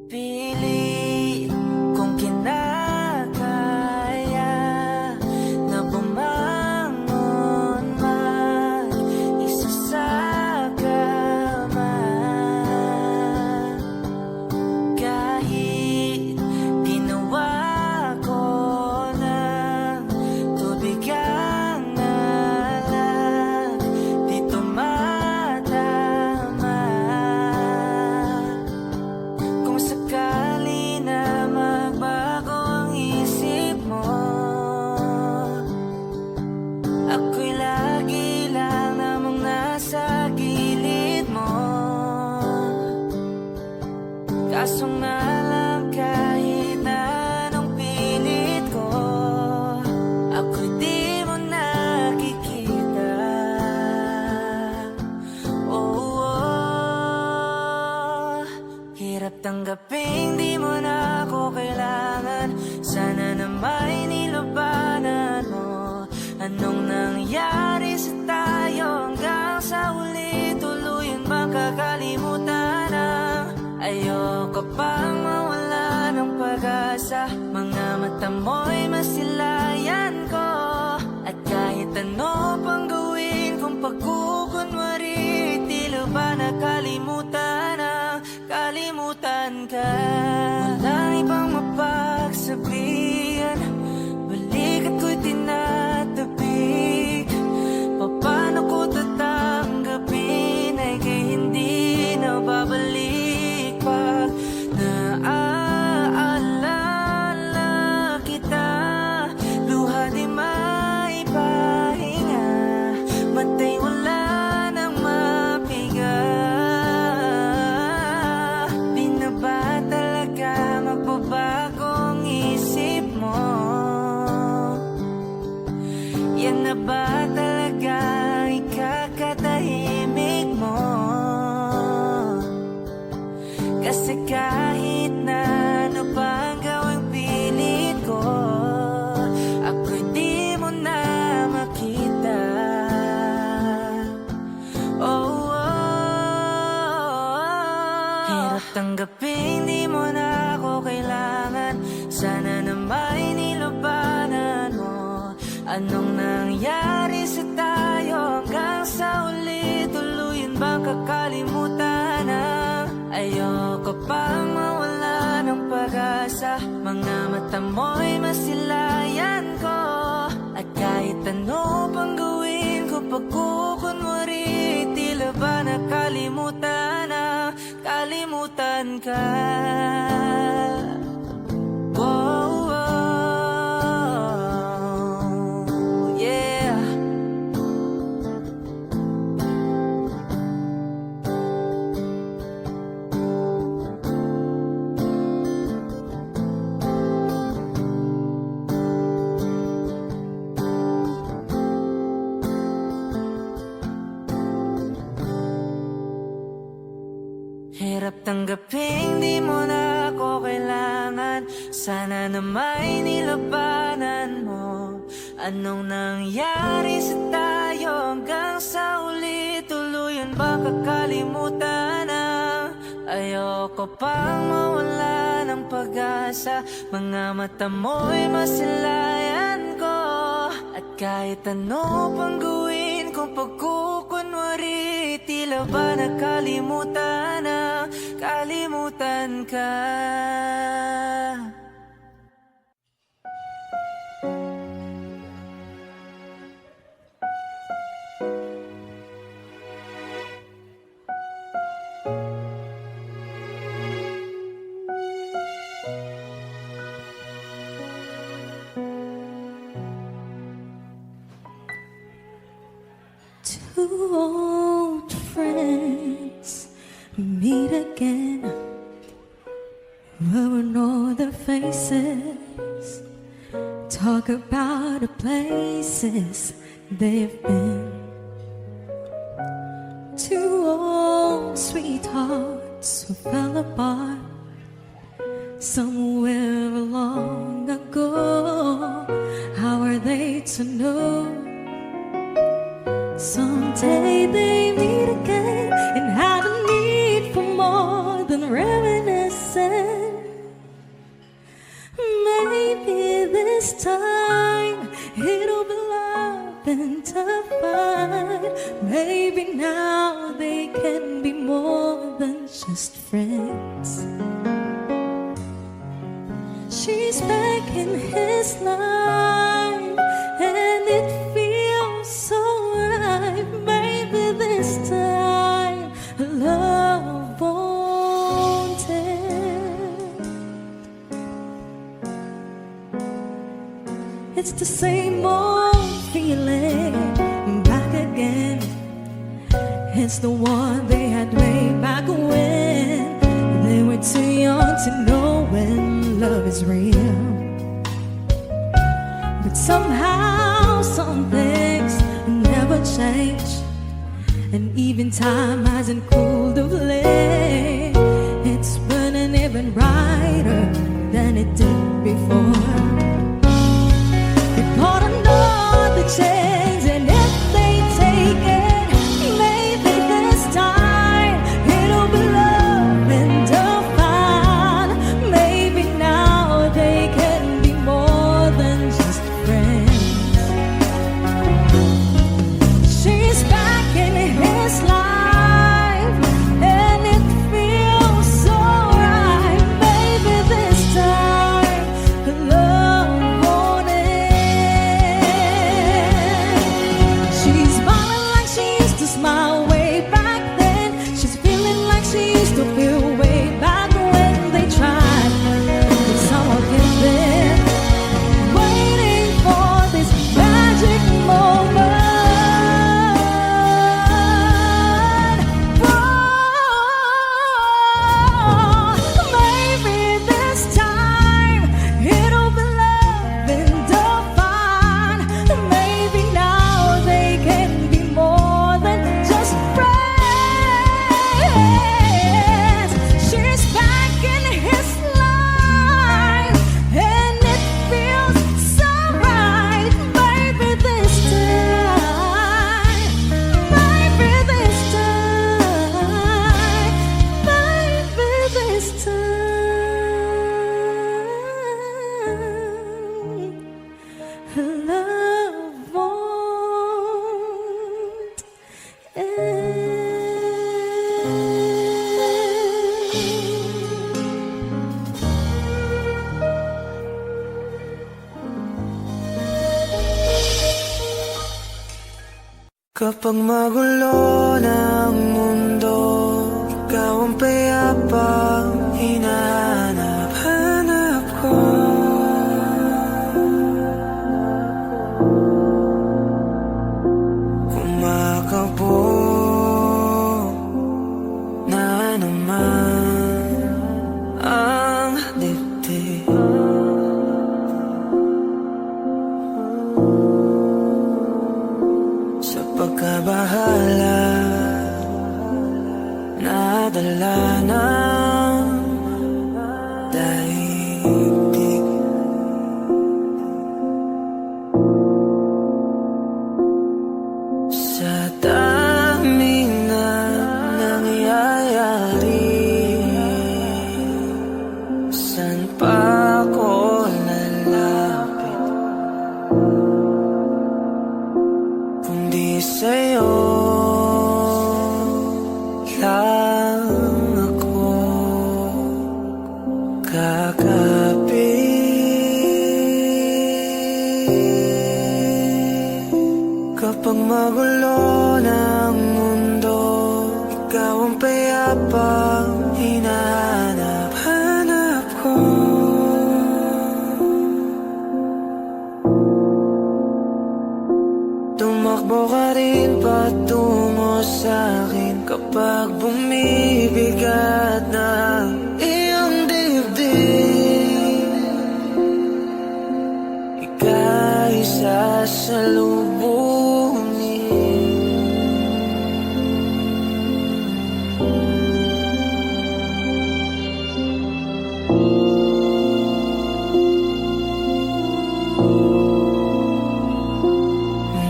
Pilit kong kinakaya na bumangon mag-isa sa kama. Kahit ginawa ko ng tubig ang alak, di tumatama. Kung sakali na magbago ang isip mo, ako'y lagi lang namang nasa gilid mo. Kaso nga lang kahit na anong pilit ko, ako'y di mo nakikita. Oh, oh. Hirap tanggaping di mo na ako kailangan. Sana na may nilabanan mo. Anong nangyari sa tayo hanggang sa huli? Tuluyan bang kakalimutan na? Ayoko pang mawala ng pag-asa. Mga mata mo'y masilayan ko. At kahit ano pang gawin kung pagkukunwari, tila ba nakalimutan na? Kalimutan ka. Walang ibang mapagsabihan, balikat ko'y tinatabik. Paano ko tatanggapin ay kay hindi na babalik pag naaalala kita. Luha di maipahinga, matay wala nang mapiga. Di na ba talaga magbabago ang isip mo? Yan na ba talaga ikakatahimik mo? Kasi kahit na ano pa ang gawing pilit ko, ako'y di mo na makita. Oh, oh. Hirap tanggapin di mo na ako kailangan. Sana na may nilabanan mo. Anong nangyari sa tayo hanggang sa huli? Tuluyan bang kakalimutan na? Ayoko pang mawala ng pag-asa. Mga mata mo'y masilayan ko. At kahit ano pang gawin ko pagkukunwari, tila ba nakalimutan na? Kalimutan ka. Whoa, whoa, yeah. Hirap tanggaping di mo na ako kailangan. Sana na may nilabanan mo. Anong nangyari sa tayo hanggang sa huli? Tuluyan ba kakalimutan na? Ayoko pang mawala ng pag-asa. Mga mata mo'y masilayan ko. At kahit ano pang gawin kung pagkukunwari, tila ba nakalimutan na? Kalimutan ka. Two old friends meet again, we'll know their faces, talk about the places they've been. Two old sweethearts who fell apart somewhere long ago. How are they to know? Someday they meet again and have a need for more than reminiscence. this life, and it feels so right. Maybe this time love won't end. It's the same old feeling back again. It's the one they had way back when they were too young to know when love is real. But somehow some things never change, and even time hasn't cooled of late. It's burning even brighter than it did before. They bought another chance, and if they take it, maybe this time it'll be love and divine. Maybe now they can be more than just friends. She's back in his life, and it feels so right. Maybe this time love won't end. She's smiling like she used to smile way back then. She's feeling like she used to feel way back when they tried. But some of it then, waiting for this magic moment. Maybe this time it'll be love and divine. Maybe now they can be more than just friends. She's back in his life, and it feels so right. Maybe this time, maybe this time, maybe this time, love won't end. Kapag magulo ng mundo, ikaw ang payapang hinahanap-hanap ko. Kumakabo na naman ang dibdib. Sa pagkabahala, nadala ng daigdig. Sa daming na nangyayari, san pa ako lalapit kundi sa'yo lang ako kakapit. Kapag magulo ng mundo, ikaw ang payapang hinahanap-hanap ko. Tumakbo ka rin patungo sa'kin kapag bumibigat na iyong dibdib. Ika'y sasalubungin.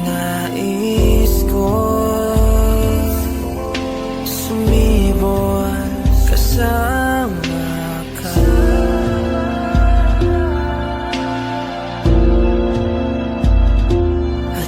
Nais ko'y sumibol kasama ka. At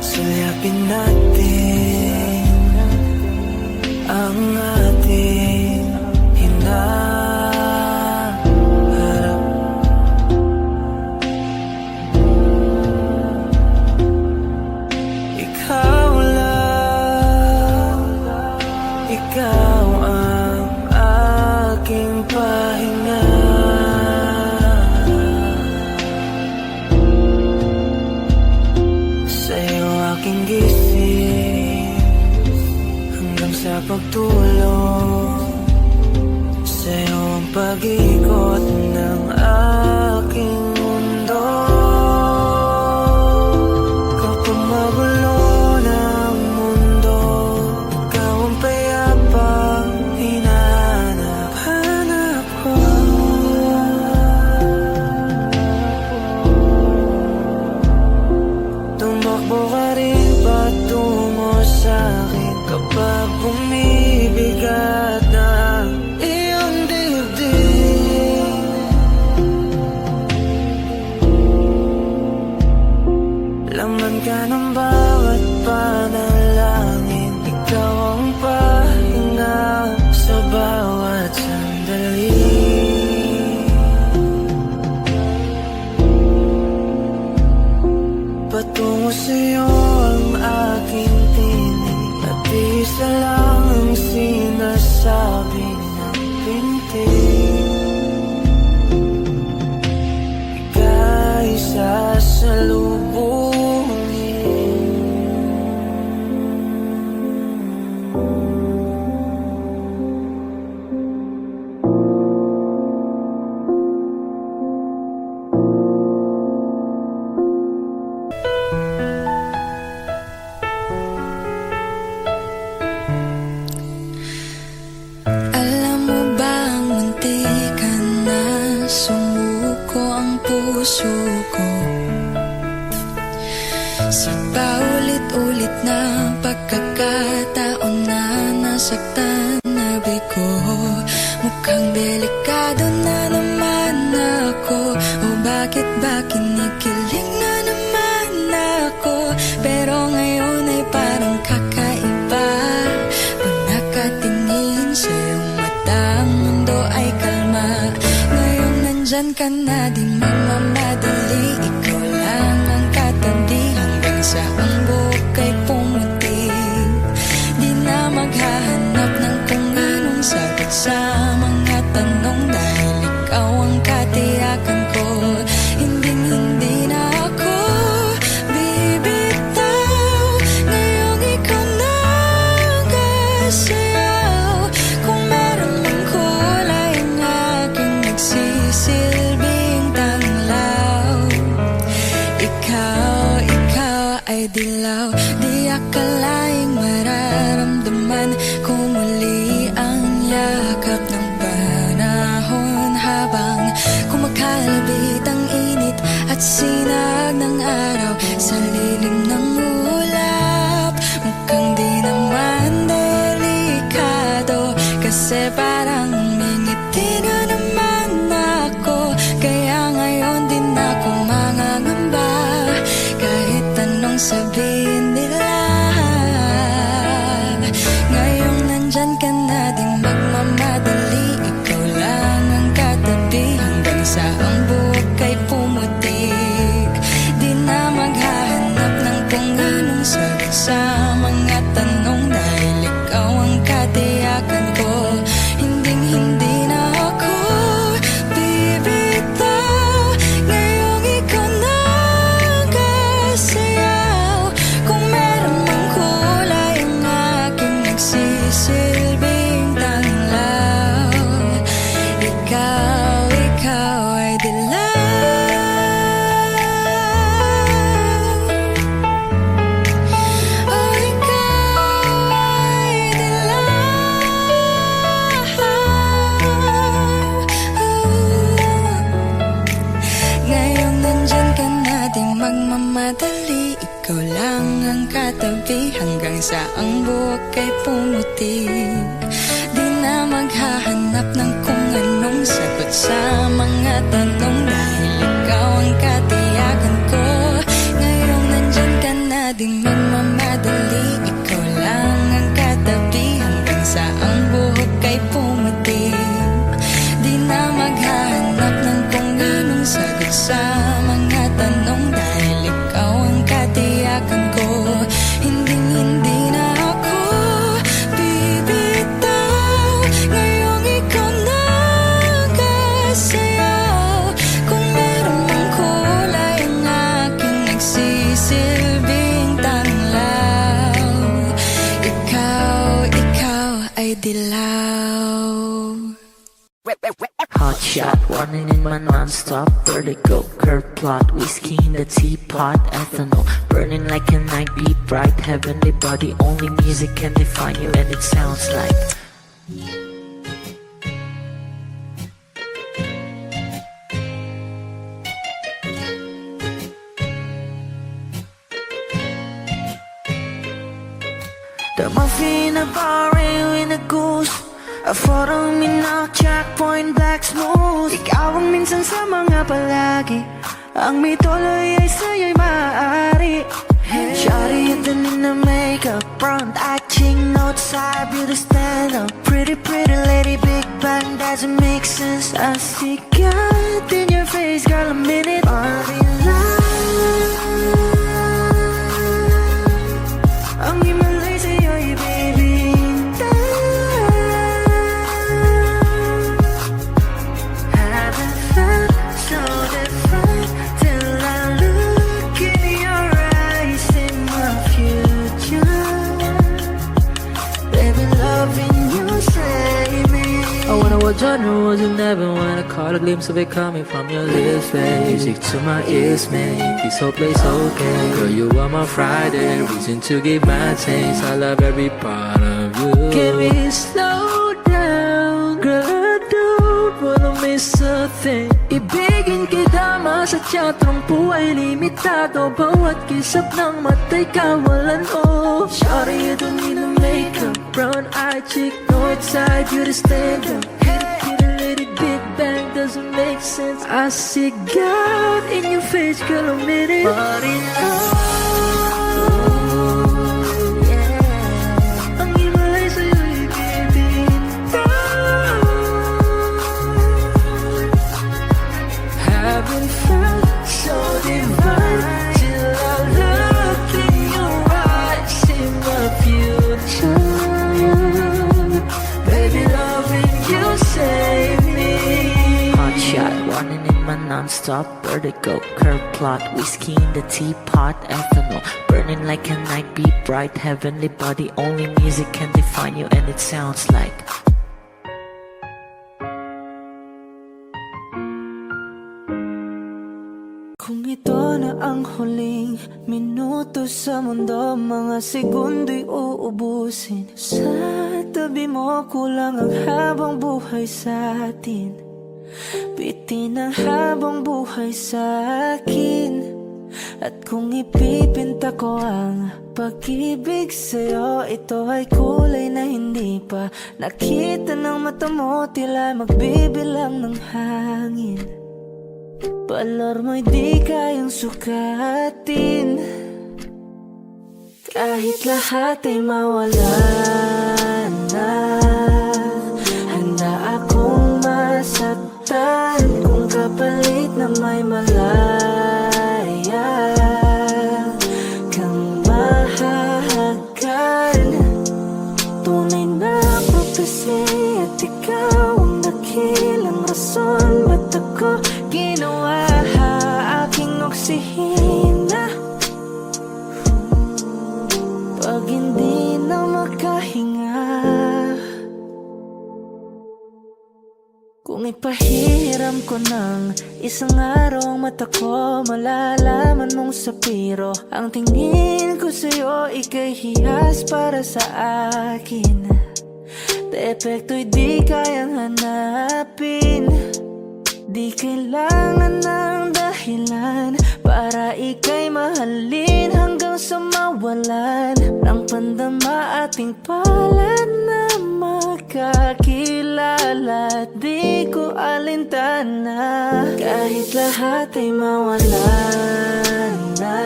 puso ko. Sa paulit-ulit na pagkakataon na nasaktan na bigo, mukhang delikado na naman ako. O bakit ba kinikilig na naman ako? Pero ngayon ay parang kakaiba. Pag nakatingin sa iyong mata, ang mundo ay kalma. Ngayon nandyan ka na, di magmamadali. Ikaw lang ang katabi hanggang sa ang buhok ay pumuti. Di na maghahanap ng kung anong sagot sa mga tanong, dahil ikaw ang katiyakan ko. Hindi na ako bibitaw. Ngayong ikaw na ang kasayaw. Kung meron mang kulay ang aking nagsisilbing tanglaw. Ikaw ay dilaw. Di akalaing mararamdaman ko muli ang yakap ng panahon, habang kumakalabit ang init at sinag ng araw sa lilim ng ulap. Mukhang di naman delikado, kasi parang umingiti na naman ako. Kaya ngayon din ako mangangamba, kahit anong sabihin nila. Ngayong nandyan ka na, di magmamadali. Ikaw lang ang katabi hanggang sa ang buhok ay pumutik. Di na maghahanap ng kung anong sagot sa mga tanong, dahil ikaw ang katiyakan ko. Hindi na ako bibitaw. Ngayong ikaw na ang kasayaw. Kung meron mang kulay ang aking nagsisilbing tanglaw. Ikaw ay dilaw. Oh, ikaw ay dilaw. Ngayong nandyan ka na, di magmamadali. Ikaw lang ang katabi hanggang sa ang buhok ay pumuti. Di na maghahanap ng kung anong sagot sa mga tanong, dahil ikaw ang katiyakan ko. Ngayong nandyan ka na, di magmamadali. Ikaw lang ang katabi hanggang sa ang buhok ay pumuti. Di na maghahanap ng kung anong sagot sa mga tanong, dahil ikaw ang katiyakan ko. Hindi na ako bibitaw. Ngayong ikaw na ang kasayaw. Kung meron mang kulay ang aking nagsisilbing tanglaw. Ikaw ay dilaw. Hot shot, running in my non-stop vertigo. Curve plot, whiskey in the teapot. Ethanol, burning like a night. Be bright, heavenly body. Only music can define you, and it sounds like the muffin, a bar, in a goose. A photo mina, checkpoint, black smooth. Ikaw ang minsan sa mga palagi. Ang may tuloy ay sa'yo'y maaari. Shawty, ito na makeup, front acting, outside, beauty stand up. Pretty lady, big bang, doesn't make sense. I see God in your face, girl, a minute. Body love. Ang himalay sa'yo'y baby. Genre was you never wanna caught a glimpse of it coming from your lips, babe. Music to my ears, make this whole place okay. Girl, you are my Friday, reason to give my taste. I love every part of you. Can we slow down? Girl, I don't wanna miss is a thing. Ibigin kita, masadya trangpo ay limitado. Bawat kisap ng mata'y kawalan, oh. Shawty, you don't need no makeup. Brown-eyed chick, north-side, you to stand up. Hit a little big bang, doesn't make sense. I see God in your face, girl, admit it. But in ang himalay sa'yo'y bibitaw. Haven't felt so divine till I look in your eyes, in my future. Baby, loving you save me. Hot shot, running in my non-stop vertigo. Curve plot, whiskey in the teapot, ethanol. Burning like a night, be bright, heavenly body. Only music can define you, and it sounds like kung ito na ang huling minuto sa mundo, mga segundo'y uubusin. Sa tabi mo, kulang ang habang buhay sa atin. Bitin ang habang buhay sa akin. At kung ipipinta ko ang pag-ibig sa'yo, ito ay kulay na hindi pa nakita ng mata mo, tila magbibilang ng hangin. Balor mo'y di kayang sukatin, kahit lahat ay mawala na. Handa akong masaktan kung kapalit na may malaya kang mahahagan. Tunay na prophecy at ikaw ang dakilang rason. Ba't ako ginawa aking oksihina pag hindi na makahinga? Kung ipahiram ko ng isang araw ang mata ko, malalaman mong sapiro ang tingin ko sa'yo, ika'y hiyas para sa akin. Depekto'y di kayang hanapin. Di kailangan ng dahilan para ika'y mahalin hanggang sa mawalan ng pandama ating palad na makakilala. Di ko alintana kahit lahat ay mawalan na.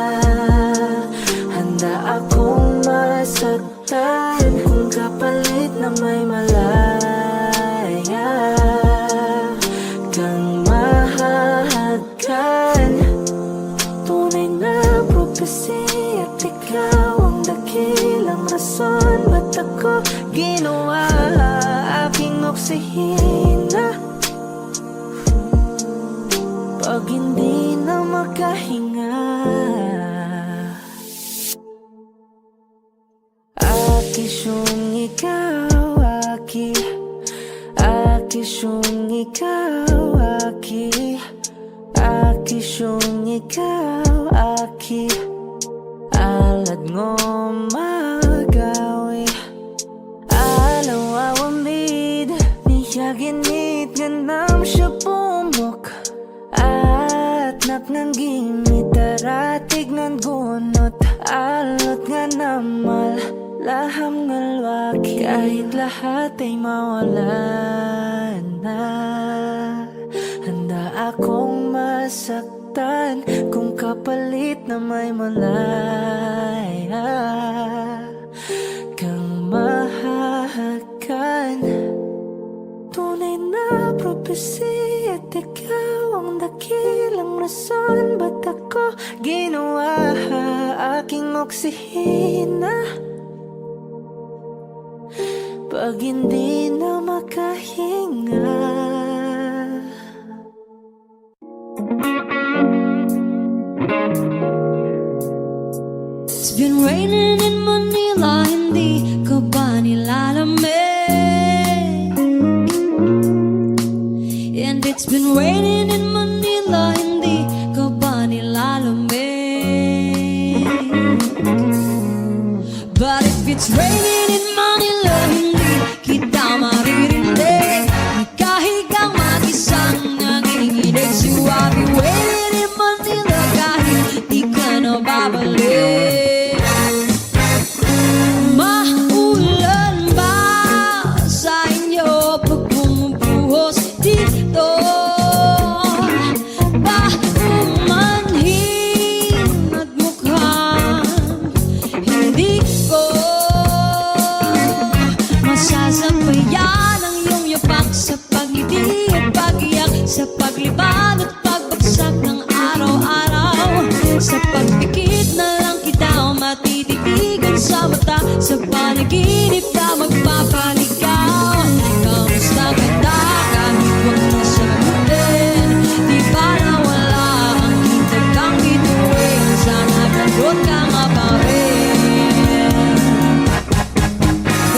Handa akong masaktan kung kapalit na may malaya kang mahahagan. Tunay na prophecy at ikaw ang dakilang rason. Ba't ako ginawa aking oksihina pag hindi na makahinga? Akisyong ikaw, akisyong ikaw, akisyong ikaw, alad ngo magawi. Alaw awamid, niyaginit ganam siya pumok. At naknanggimit, daratig ng gunot. Alot nga namal, laham ngalwaki. Kahit lahat ay mawalan na, handa akong masaktan kung kapalit na may malaya kang mahahagan. Tunay na prophecy at ikaw ang dakilang rason. Ba't ako ginawa aking oksihina pag hindi na makahinga? It's been raining in Manila, hindi ka ba nilalamig? And it's been raining in Manila, hindi ka ba nilalamig? But if it's raining in Manila, hindi kita maririnig. Ikahigang mag-isang Cause you I'll be waiting in Manila kahit di ka na babalik. Maulan ba sa inyo pag bumubuhos dito? Paumanhin at mukhang hindi ko masasabayan ang iyong yapak sa pag-ibig at pag-iyak, sa paglibad at pagbagsak ng araw-araw. Sa pagpikit na lang kita matititigan sa mata, sa panaginip na magpapaligaw. Kamusta kita kahit huwag na sagutin? Di ba nawala ang hintag kang bituin? Sana gagot ka nga pa rin.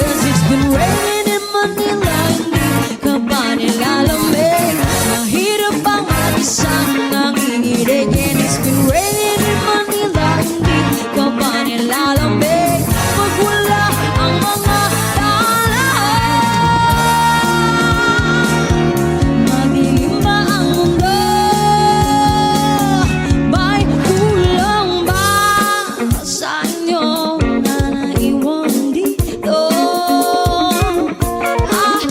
Cause it's been raining in Manila, hindi ka ba nilalamig? Mahirap ang mag-isang nanginginig. And it's been raining in Manila, hindi ka ba nilalamig? Pag wala ang mga tala, madilim ba ang mundo? May kulang ba sa inyo na naiwan dito?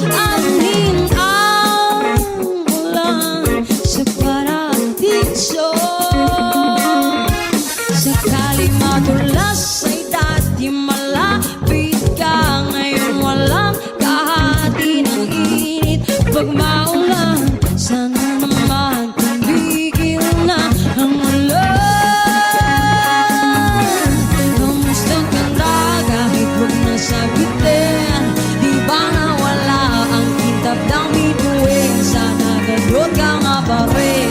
Aanhin ang ulan sa paradiso. Sakali madulas ay dati malapit ka, ngayon walang kahati ng init. Pag maulan, sana naman tumigil na ang ulan. Kamusta ka na kahit huwag na sagutin? Di ba nawala ang kintab ng bituin? Sana gagot ka nga pa rin.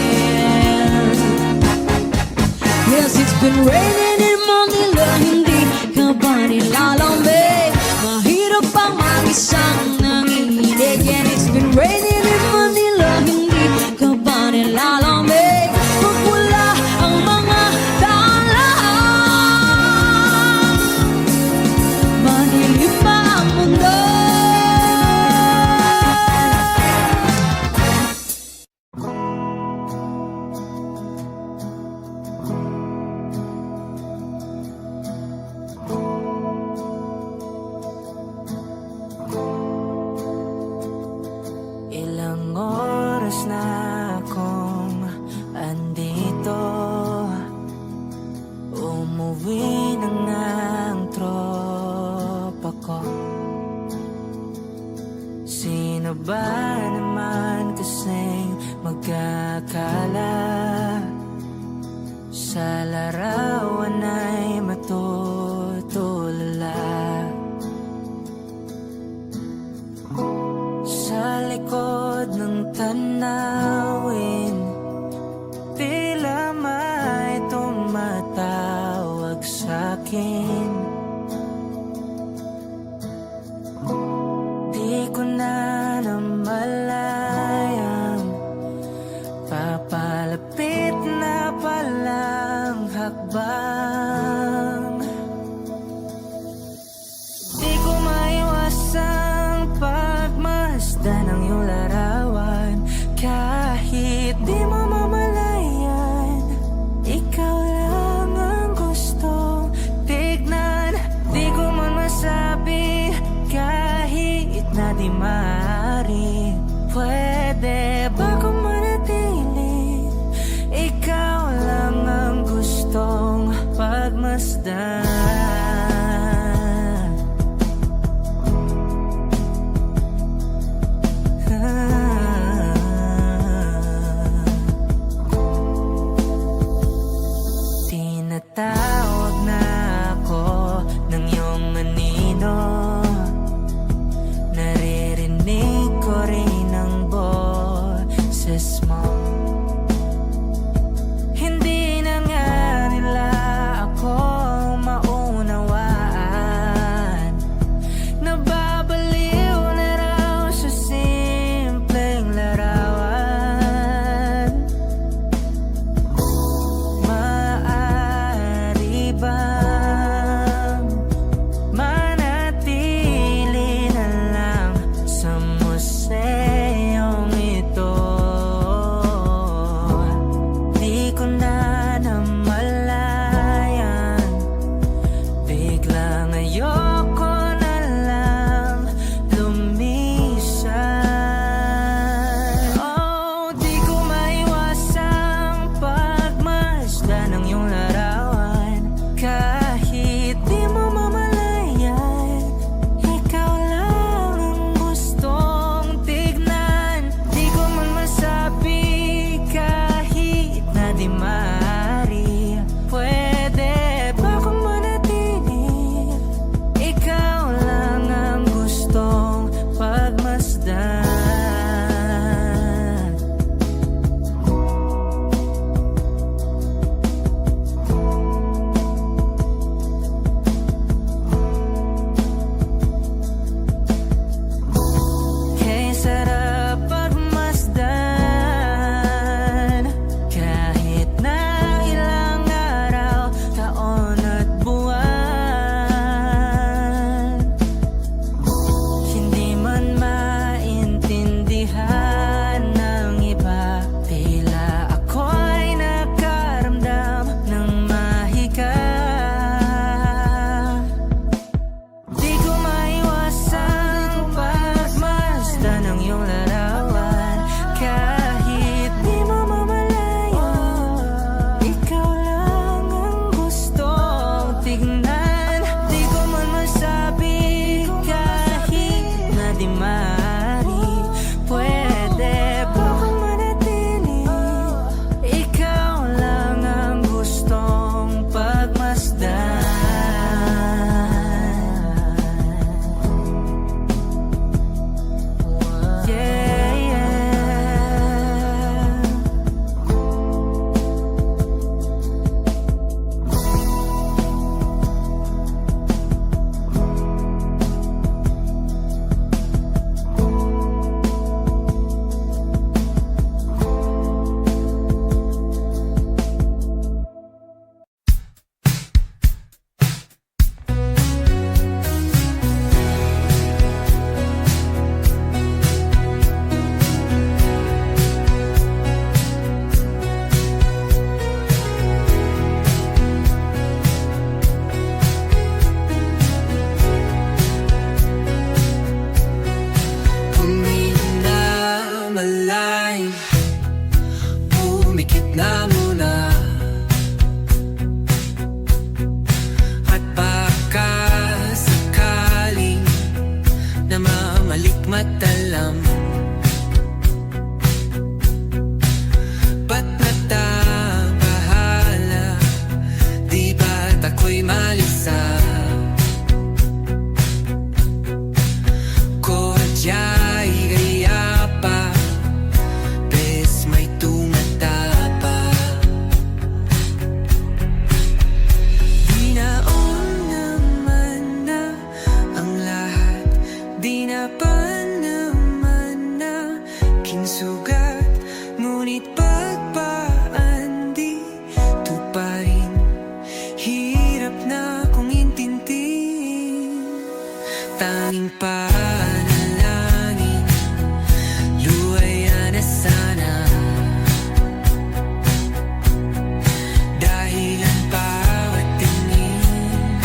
Yes, it's been raining in Manila, hindi ka ba nilalamig? Mahirap ang mag-isang nanginginig. And it's been raining in Manila, hindi ka ba nilalamig? Pag wala ang mga tala, madilim ba ang mundo? Ilang oras na akong andito, umuwi na nga ang tropa ko. Sino ba naman kasing magkakala sa larawan ay matutulala? Sa likod ng tanawin, tila may tumatawag sa'kin. Di ko na namalayang papalapit na palang hakbang. Di ko maiwasang pagmasdan ng iyong larawan. Kahit di mo mamalayan, ikaw lang ang gusto tignan. Di ko man masabi kahit na di maaari. Pwede ba kung manatili? Ikaw lang ang gustong pag na muna. At baka sakaling namamalikmatalam, ba't natabahala? Di ba't ako'y malisa? Kodya'y gaya pa, bes may tumatapa. Di naon naman na ang lahat, di na pa naman na kinsugat. Ngunit pagpaan di tuparin, hirap na kong intindihin. Tanging panalangin, luwaya na sana. Dahil ang bawat tingin,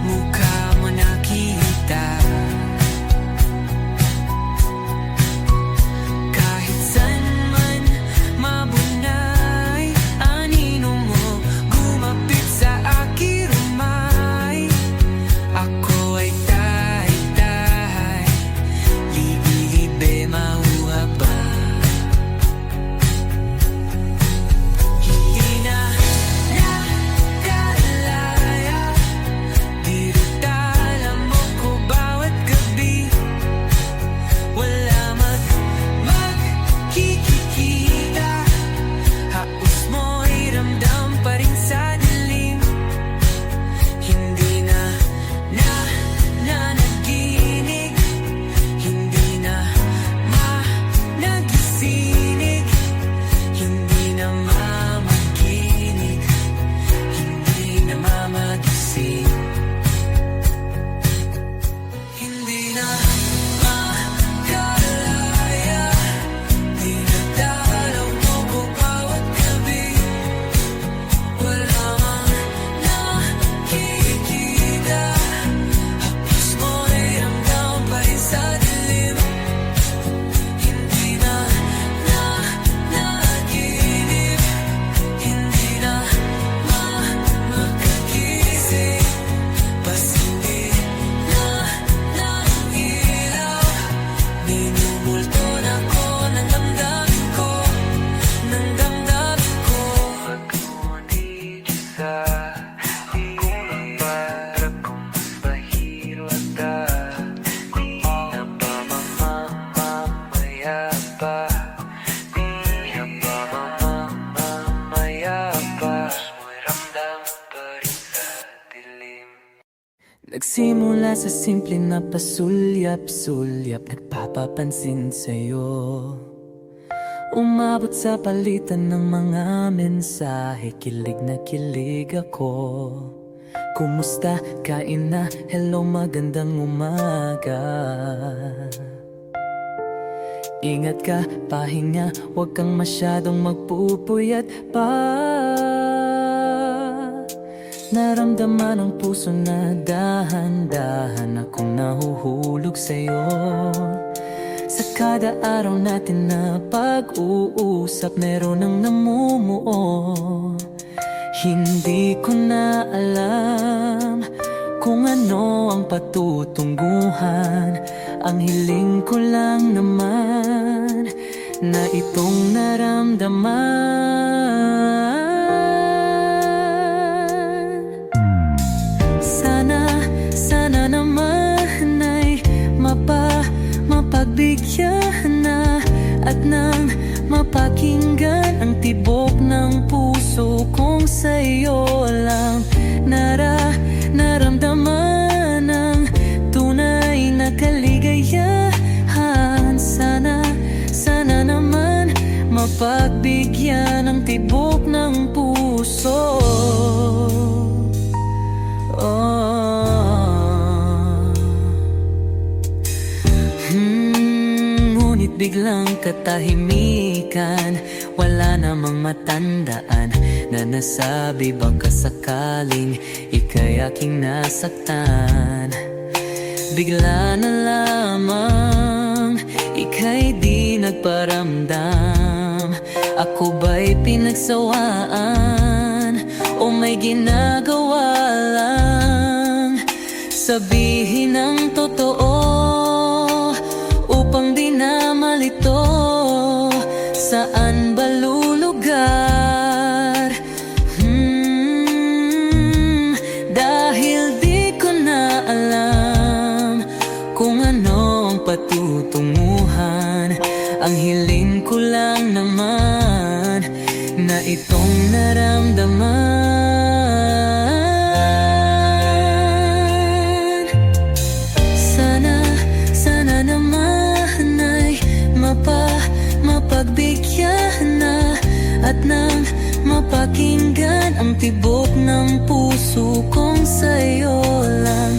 mukha mo nakita. Kahit saan man mabunay, anino mo gumapit sa aking rumay. Ako ay tahay-tahay, libi-libe mauha pa. Hindi na nakalaya, dirutala mo ko bawat gabi. Wala magkikita, haos mo'y ramdam pa rin sa dilim. Hindi na nanaginig, hindi na nagising, hindi na mamaginig, hindi na mamagising. Hindi na makalaya, dinadalaw mo ko bawat gabi. Wala mang nakikita, hapos mo'y ramdam pa rin sa dilim. Hindi na nanaginip, hindi na makagising, bas hindi na ilaw. Minumulto na ko ng damdamin ko, ng damdamin ko. Pag-ngunit sa iyong para kung mas mahiro at di na ba mamamaya pa, di na ba mamamaya pa. Mo'y ramdam pa rin sa dilim. Nagsimula sa simple na pasulyap-sulyap, nagpapapansin sa'yo. Umabot sa palitan ng mga mensahe, kilig na kilig ako. Kumusta? Kain na? Hello, magandang umaga. Ingat ka, pahinga, huwag kang masyadong magpupuyat pa. Naramdaman ang puso na dahan-dahan akong nahuhulog sa'yo. Sa kada araw natin na pag-uusap, meron ang namumuo. Hindi ko na alam kung ano ang patutunguhan. Ang hiling ko lang naman na itong naramdaman. Sana naman ay mapagbigyan na at nang mapakinggan ang tibok ng puso kong sa'yo lang naramdaman ang tunay na kaligayahan. Sana naman mapagbigyan ang tibok ng puso. Ngunit biglang katahimikan, wala namang matandaan na nasabi baka sakaling ika'y aking nasaktan. Bigla na lamang ika'y di nagparamdam Ako ba'y pinagsawaan o may ginagawa lang? Sabihin ang totoo upang di na malito. Saan ba lulugar? Dahil di ko na alam kung ano ang patutunguhan. Ang hiling ko lang naman na itong naramdaman. Sana naman ay mapagbigyan na at nang mapakinggan ang tibok ng puso kong sa'yo lang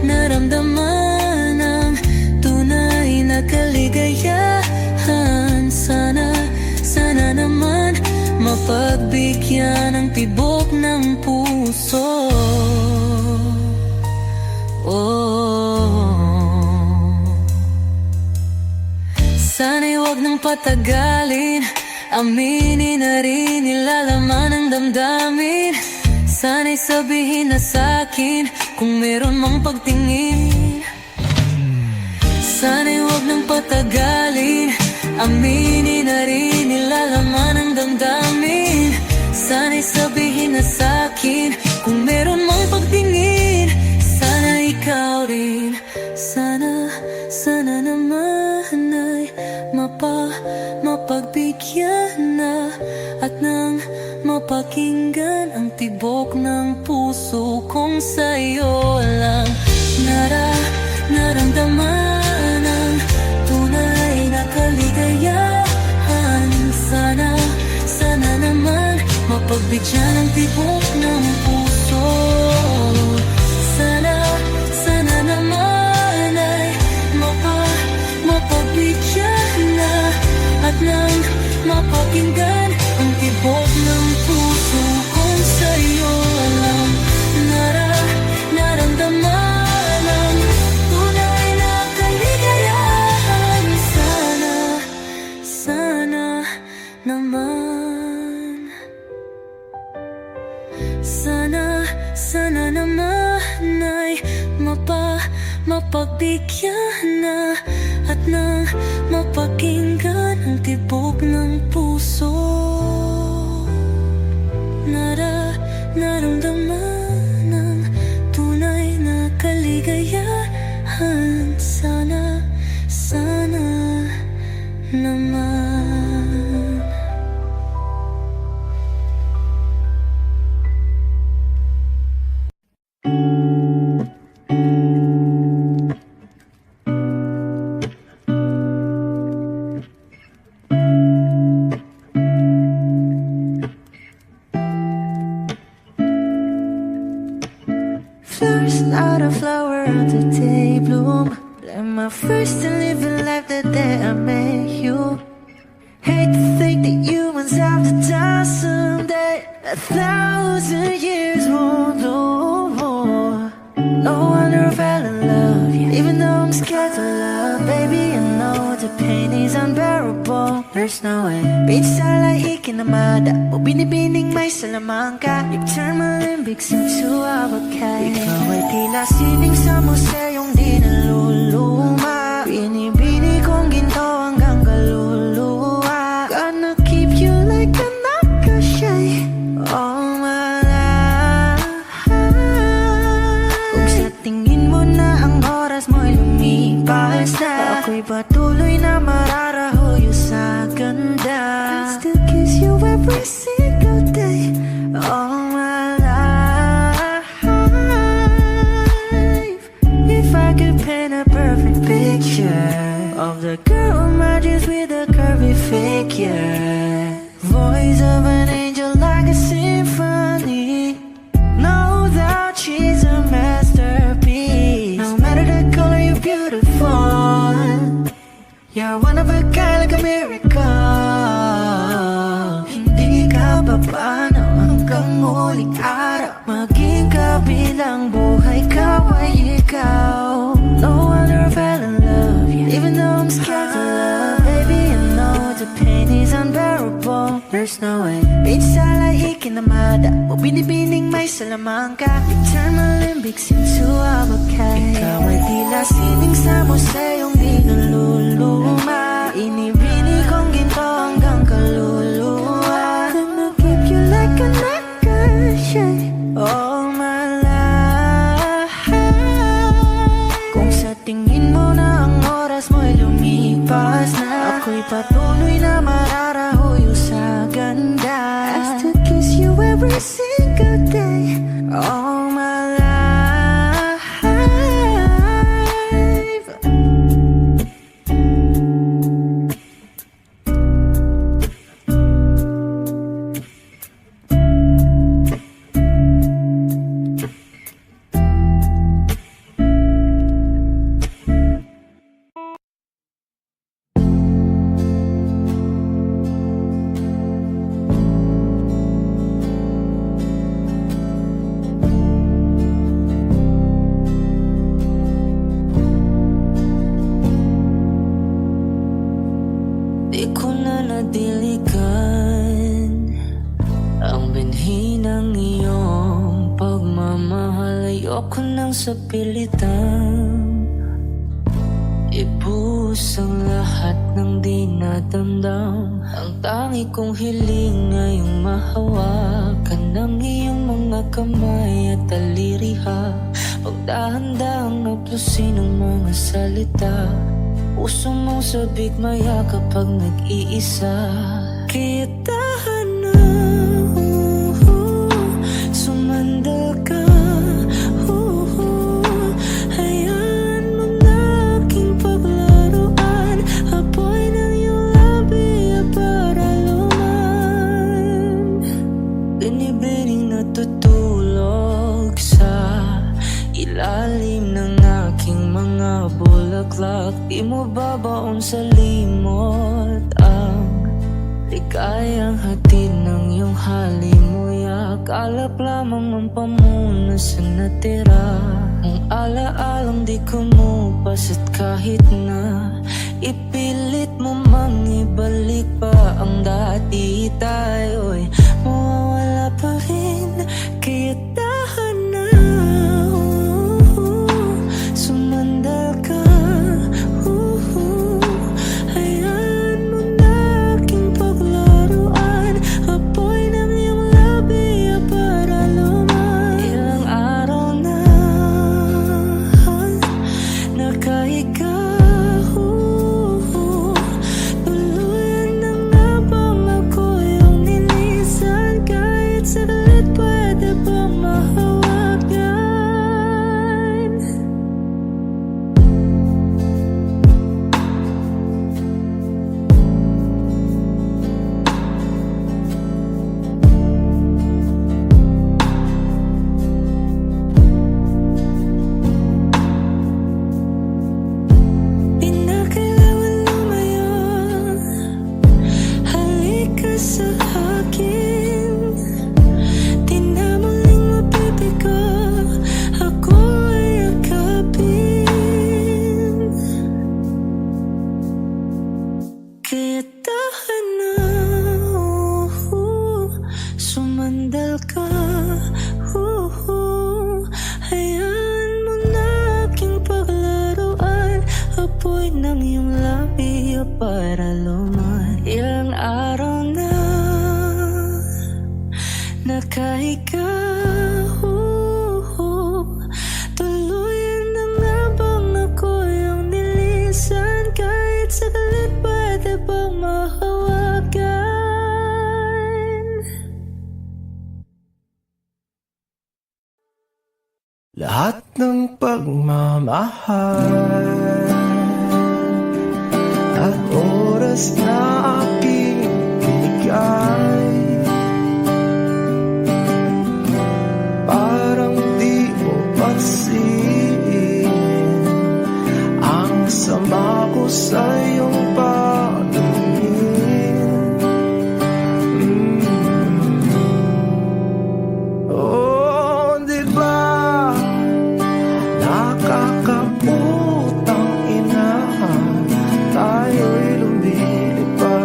naramdaman ang tunay na kaligayahan. Sana naman mapagbigyan ang tibok ng puso. Sana'y wag nang patagalin, aminin na rin nilalaman ng damdamin. Sana'y sabihin na sa'kin kung meron mang pagtingin. Sana'y wag nang patagalin, aminin na rin nilalaman ng damdamin. Sana'y sabihin na sa'kin kung meron mang pagtingin. Sana ikaw rin, sana naman ay mapagbigyan na at nang mapakinggan ang tibok ng puso kong sa'yo lang naramdaman ang tunay na kaligayahan. Sana naman mapagbigyan ang tibok ng puso. Sana naman ay mapagbigyan na at nang mapakinggan ang tibok ng puso kong sa'yo lang naramdaman ang tunay na kaligayahan. Sana naman, sana naman ay mapagbigyan na at nang mapakinggan ang tibok ng puso. Naramdaman ang tunay na kaligayahan. Sana naman. Flowers not a flower until they bloom. Like my first to live a life the day I met you. Hate to think that humans have to die someday. 1,000 years won't do. No wonder I fell in love, yeah. Even though I'm scared to love, baby, I know the pain is unbearable. There's no way. Pinsan lahik na mada o binibining may salamangka. You turn my limbics into abakay. Ikaw ay tila sining sa museyong di naluluma. Binibini kong ginto hanggang kaluluwa. Gonna keep you like a nakashay all my life. Kung sa tingin mo na ang oras mo'y lumipas na, ako'y patuloy na mararahuyo sa ganda. I'll still kiss you every single day all my life. If I could paint a perfect picture of the girl in my dreams with a curvy figure, voice of an angel like a symphony, no doubt she's a masterpiece. No matter the color, you're beautiful. You're one of a kind, like a miracle. Hindi ka papano hanggang huling araw. Maging kabilang buhay ka ay ikaw. No wonder I fell in love, yeah. Even though I'm scared to love, baby, I know the pain is unbearable. There's no way Pinsala ikinamada mo binibining may salamangka. You turn my limbics into a bouquet. Ikaw ay tila sining sa museyong di naluluma. Inibini kong ginto hanggang kaluluwa. Gonna keep you like a necklace, yeah, all my life. Kung sa tingin mo na ang oras mo'y lumipas na, ako'y patuloy na mararahuyo sa ganda. I still kiss you every single day, all my life. Di ko na nadiligan ang binhi ng iyong pagmamahal. Ayoko nang sa pilitan ibuhos ang lahat ng di nadamdam. Ang tangi kong hiling ngayong mahawakan ng iyong mga kamay at taliriha. Pagdahan-dahang naplusin ang mga salita. Puso mong sabik maya kapag nag-iisa. Kaya tahan na, sumandal ka, hayaan mo na aking paglaruan. Apoy ng iyong labi para luman. Binibining natutulog sa ilalim ng aking mga bulaklak. Di mo babaon sa limot ang ligayang hatid ng iyong halimuyak. Alap lamang ang pamunas ang natira. Ang alaalang di kumupas at kahit na ipilit mo mang ibalik pa ang dati, tayo'y mawawala pa rin. Kaya tahan na, sumandal ka, hayaan mo na aking paglaruan. Apoy ng iyong labi para luman. Ilang araw na nakahiga, tuluyan na nga bang ako yung nilisan? Kahit saglit pwede bang mahawagan? Di na kailangan lumayo, halika sa akin. Di na muling mapipigo, ako ay akapin. Kaya tahan na, sumandal ka, hayaan mo na aking paglaruan. Apoy ng iyong labi para luman. Ilang araw na nakahiga, tuluyan na nga bang ako yung nilisan? Kahit saglit pwede bang mahawagan? Lahat ng pagmamahal at oras na aking binigay, parang di mo pansin ang sama ko sa iyong paningin. Oh, di ba nakakaputang ina, tayo'y lumilipad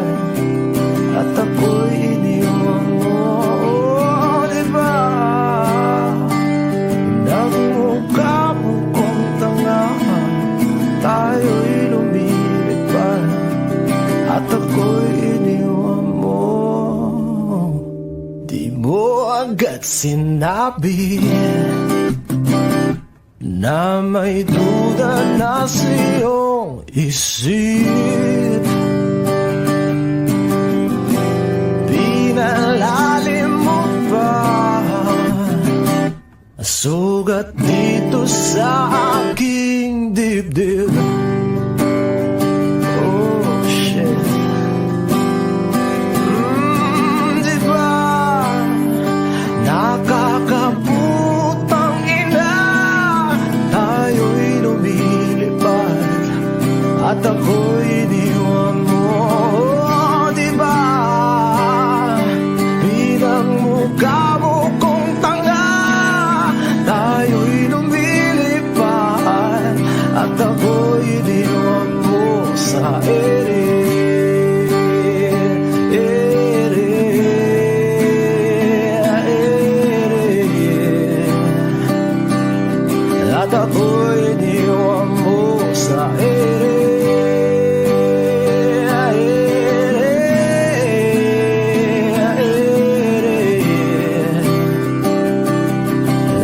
agad sinabi na may duda na sa iyong isip. Pinalalim mo pa sugat dito sa aking dibdib. Oh shit. Di ba nakakabutang ina, tayo'y lumilipad at ako'y iniwan mo. Oh, di ba pinagmukha mo kong tanga, tayo'y lumilipad at ako'y iniwan mo sa ere. At ako'y iniwan mo sa ere.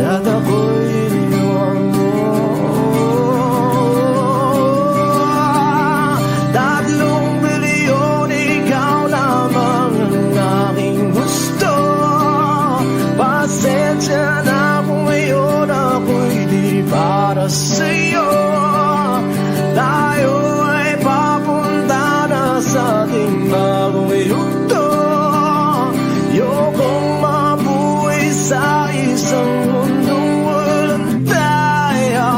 At ako'y iniwan mo. 3 bilyon, ikaw lamang ang aking gusto. Pasensya na kung ngayon ako'y di para sa'yo. Tayo ay papunta na sa ating bagong yugto. Ayokong mabuhay sa isang mundong walang tayo.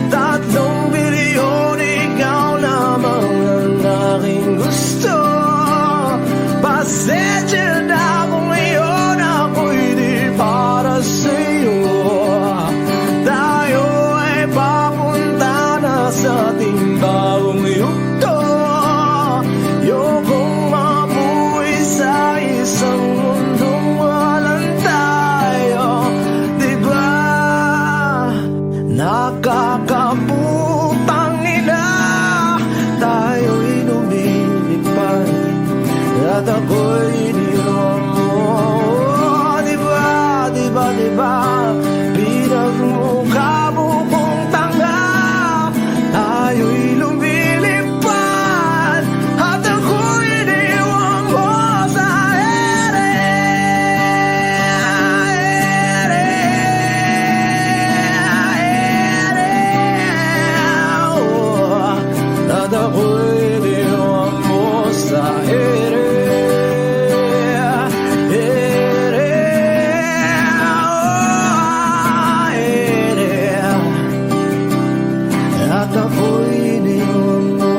3 bilyon, ikaw lamang ang aking gusto. Pasensya na kung ngayon ako'y di para sa'yo. Tayo ay papunta na sa ating bagong yugto. Ayokong mabuhay sa isang mundong walang tayo. Di ba nakakabutang ina, tayo'y lumilipad at ako'y iniwan mo. Di ba, di ba, di ba pinagmukha mo kong tanga, tayo'y lumilipad at ako'y iniwan mo sa ere. At ako'y iniwan mo sa ere. At ako'y iniwan mo.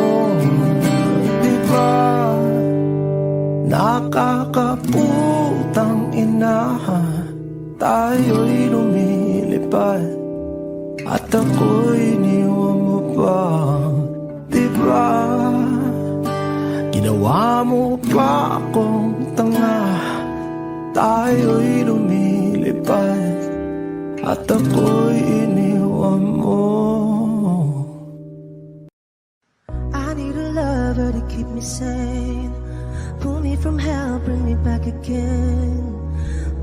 Di ba nakakaputang ina, tayo'y lumilipad at ako'y iniwan mo pa. Di ba ginawa mo pa akong tanga, tayo'y lumilipad at ako'y iniwan mo. I need a lover to keep me sane. Pull me from hell, bring me back again.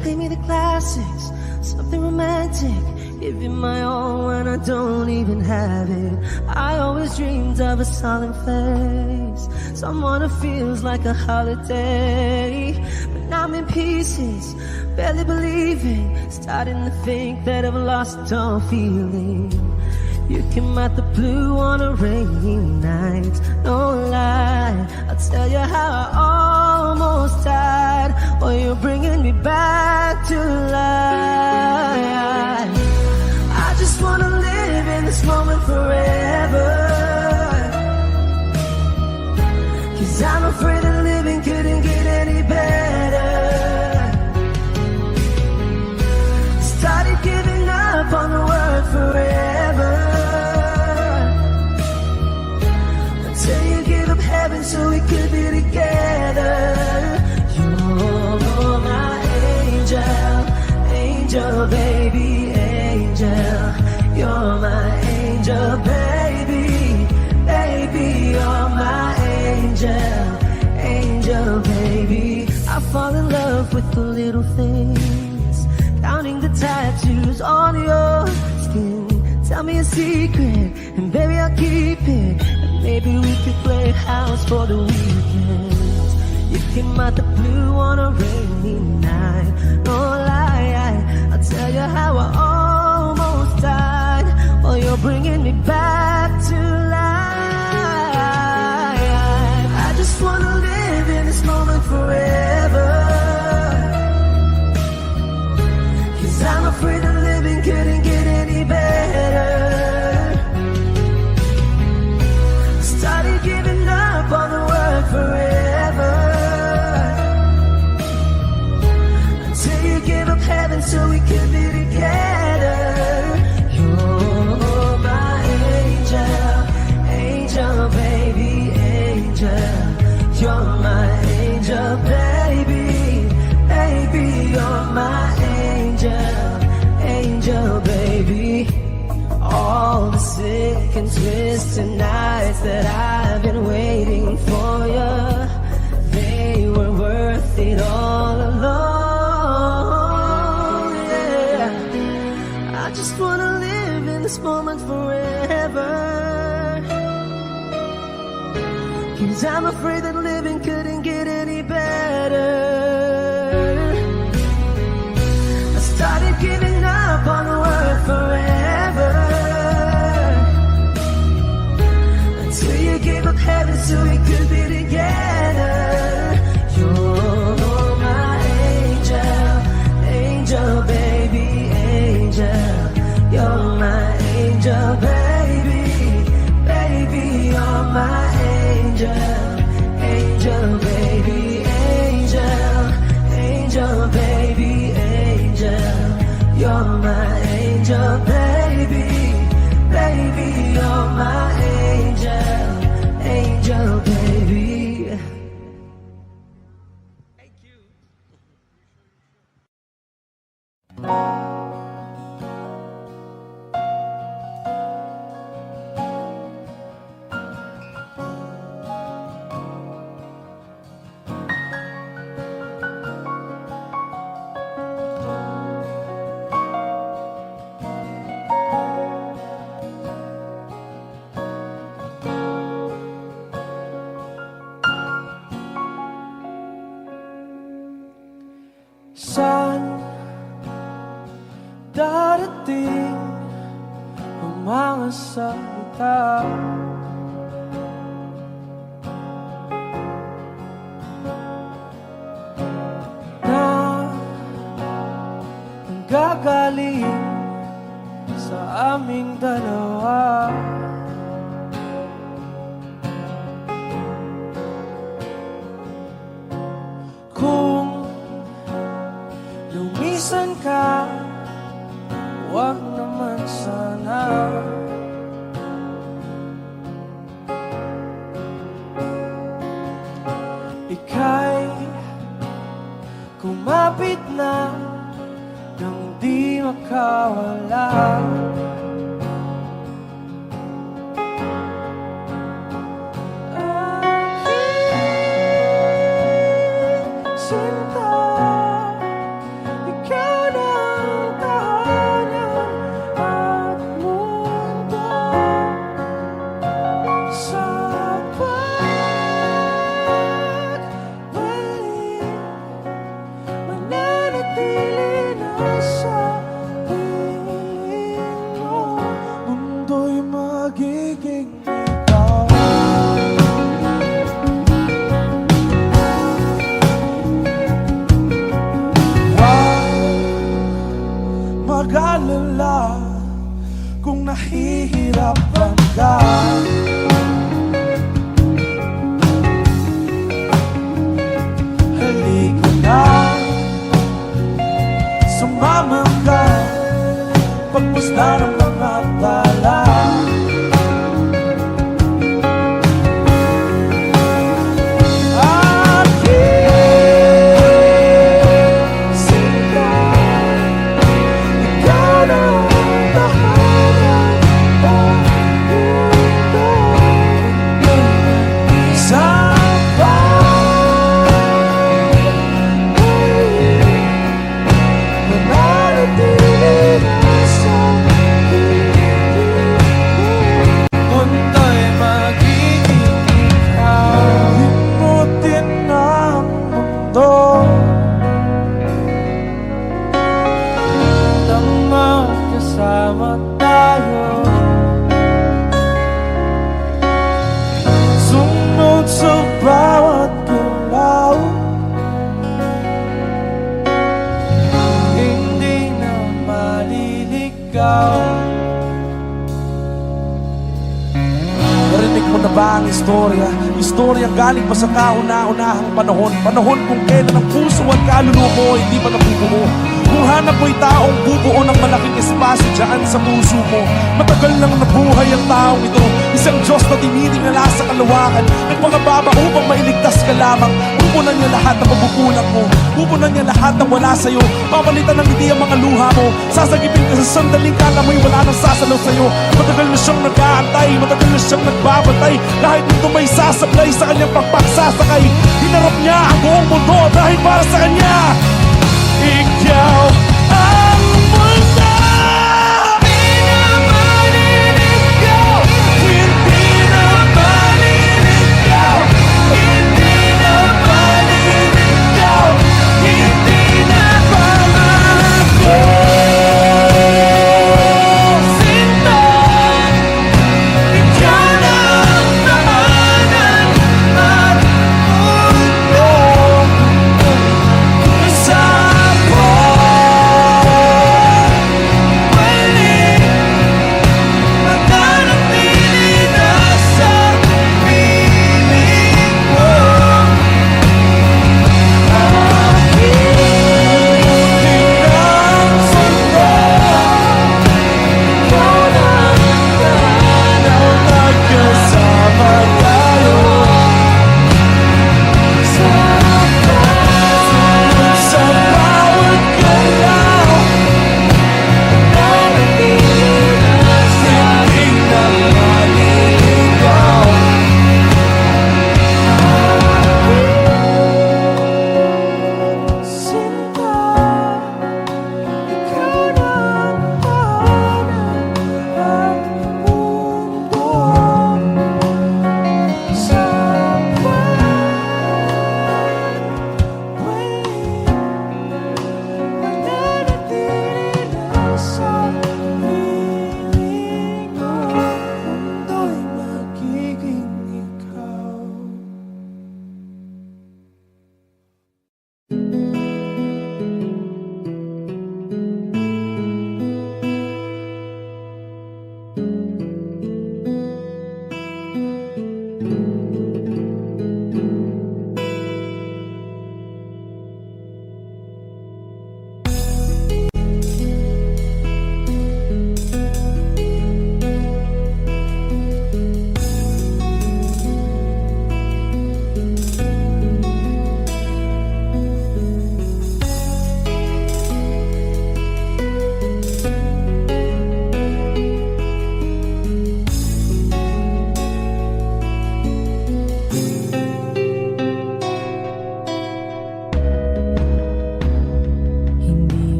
Play me the classics, something romantic. Give you my all when I don't even have it. I always dreamed of a solemn face, someone who feels like a holiday. But now I'm in pieces, barely believing, starting to think that I've lost all feeling. You came out the blue on a rainy night, no lie, I'll tell you how I almost died. Oh, you're bringing me back to life. I just wanna live in this moment forever, 'cause I'm afraid that living couldn't get any better. Started giving up on the word forever, until you give up heaven so we could be together. You're my angel, angel baby, angel. You're my angel baby, baby. You're my angel, angel baby. I fall in love with the little things, on your skin. Tell me a secret, and baby I'll keep it. And maybe we could play house for the weekend. You came out the blue on a rainy night. No lie, I'll tell you how I almost died. While you're bringing me back to life. I just wanna live in this moment forever. 'Cause I'm afraid that living couldn't get any better. Started giving up on the world forever. Until you gave up heaven so we could be together. You're my angel, angel baby, angel. You're my angel baby, baby, you're my angel, angel baby. All the sick and twisted nights that I've been waiting for you, they were worth it all alone. Yeah, I just wanna live in this moment forever. 'Cause I'm afraid that living couldn't get any better. I started giving up on the world forever. Until you gave up heaven so we could be together. You're my angel, angel baby, angel. You're my angel baby, baby, you're my angel, angel baby, angel, angel baby, angel. You're my angel baby, baby, you're my angel, angel baby. Saan darating ang mga salita? Na nanggagaling sa aming dalawa. Kung lumisan ka, wag naman sana. Ika'y kumapit na nang di makawala. Aking sinta, ikaw na ang tahanan at mundo. Sa pagbalik, mananatili na sa piling mo. Mundo'y magiging ikaw. Mag-alala kung nahihirapan ka. Halika na, sumama ka, pagpusta ng mga tala. Aking sinta, ikaw na ang tahanan at mundo. Narinig mo na ba ang istorya? Istorya galing pa sa kauna-unahang panahon. Panahon kung kailan ang puso at kaluluwa mo hindi pa nabubuo. Kung hanap mo'y taong bubuo ng malaking espasyo dyan sa puso mo. Matagal nang nabuhay ang taong ito. Isang Diyos na tinitingala sa kalawakan. Nagpangababa upang mailigtas ka lamang. Pupunan niya lahat ng pagkukulang mo. Pupunan niya lahat ng wala sa'yo. Papalitan ng ngiti ang mga luha mo. Sasagipin ka sa sandaling kalamoy wala nang sasalaw sa'yo. Matagal na siyang nag-aantay. Matagal na siyang nagbabantay. Kahit nito may sasablay sa kanyang pagpagsasakay. Hinarap niya ang buong mundo dahil para sa kanya. Ikaw ang mundo. Pinamalinig ikaw. Hindi na malinig ikaw. Hindi na malinig ikaw. Hindi na pamako. Sinta, ikaw na ang tahanan at mundo.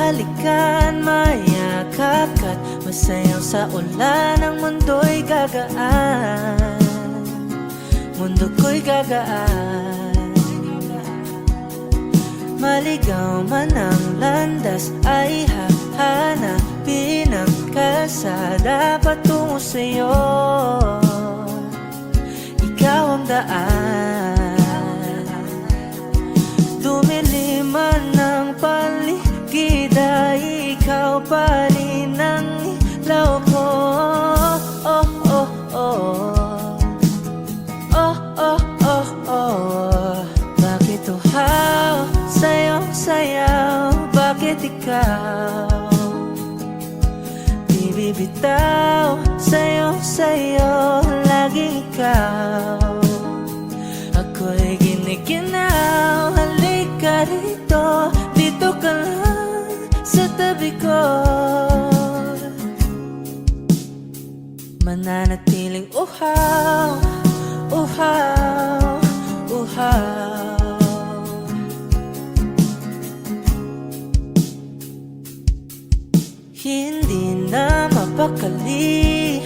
halikan, mayakap ka't masayaw sa ulan. Ang mundo'y gagaan, mundo ko'y gagaan. Maligaw man ang landas ay hahanapin ang kalsada patungo sa'yo. Ikaw ang daan. Dumilim man ang paligid ay ikaw pa rin ang ilaw ko. Oh, oh, oh. Oh, oh, oh, oh. Bakit uhaw sa'yong sayaw? Bakit ikaw di bibitaw? Sa'yong sayo, laging ikaw. Ako'y giniginaw, halika rito, dito ka lang sa tabi ko. Mananatiling uhaw, uhaw, uhaw. Hindi na mapakali,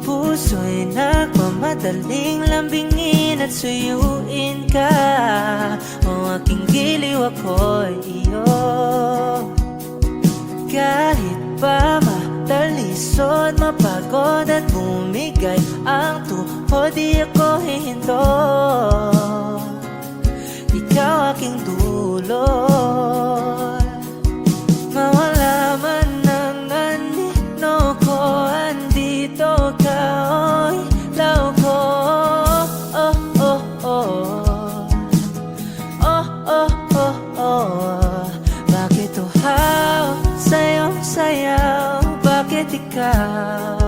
puso'y nagmamadaling lambingin at suyuin ka. O aking giliw, ako'y iyo. Kahit pa matalisod, mapagod at bumigay ang tuhod, di ako hihinto. Ikaw aking dulot. Mawala man ang anino ko, andito ka, oy, law ko. Oh, oh, oh. Oh, oh, oh, oh. Bakit uhaw sa'yong sayaw? Bakit ikaw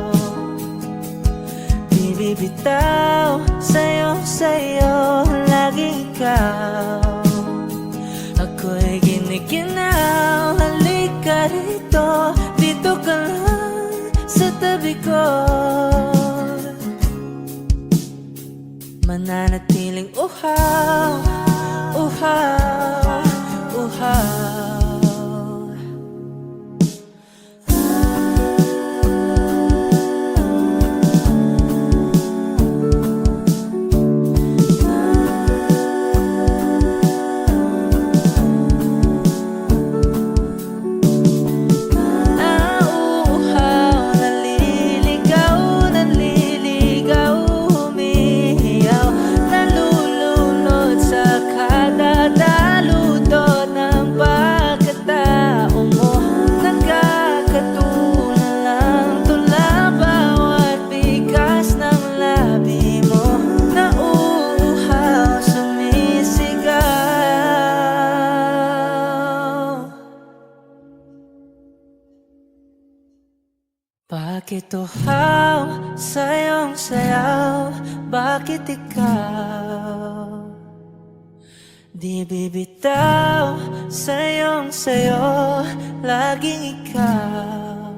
di bibitaw? Sa'yong sayo, laging ikaw. Ako'y giniginaw, halika rito, dito ka lang sa tabi ko. Mananatiling uhaw, uhaw, uhaw. Bakit uhaw sa'yong sayaw? Bakit ikaw di bibitaw? Sa'yong sayo, laging ikaw.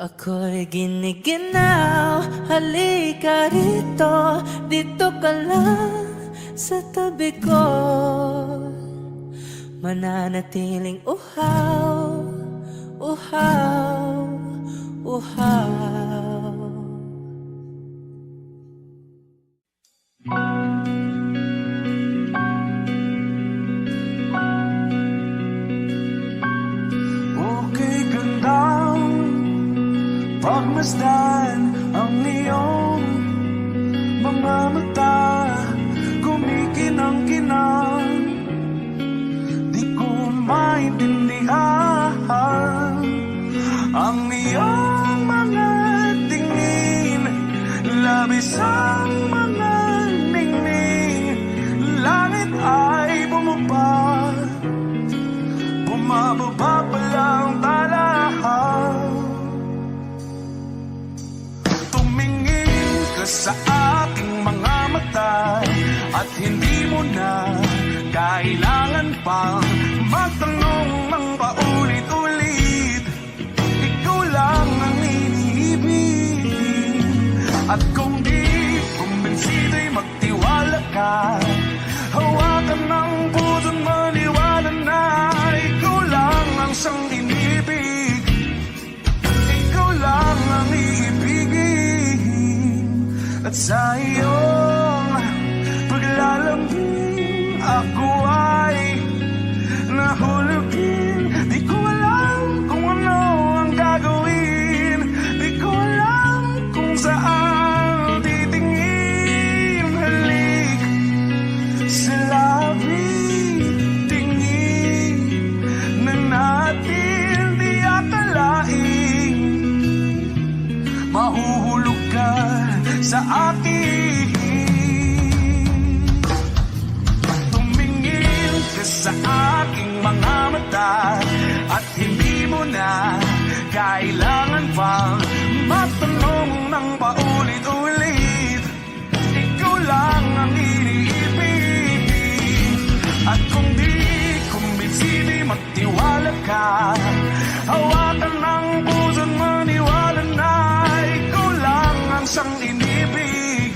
Ako'y giniginaw, halika rito, dito ka lang sa tabi ko. Mananatiling uhaw, uhaw, uhaw. Okay, gandang pagmasdan ang iyong mga mata, kumikinang-kinang. Di ko maintindihan ang iyong mga tingin, labis ang mga ningning. Langit ay bumaba, bumababa pa lang talahaw. Tumingin ka sa aking mga mata, at hindi mo na kailangan pang magtanong ng paulit-ulit. Ikaw lang ang iniibig, at kung di kumbinsido'y magtiwala ka. Hawakan ng puso't maniwala na ikaw lang siyang inibig. Ikaw lang ang iibigin. At sa iyong paglalambing, ako ay nahulugin. Di ko alam kung ano ang gagawin. Di ko alam kung saan titingin. Halik sa labi, tingin na natin di akalain. Mahuhulog ka sa akin. Tumingin ka sa aking mga mata at hindi mo na kailangan pang matanong ng paulit-ulit. Ikaw lang ang iniibig. At kung di kumbinsi, di magtiwala ka. Hawakan ng puso't maniwala na ikaw lang ang siyang inibig.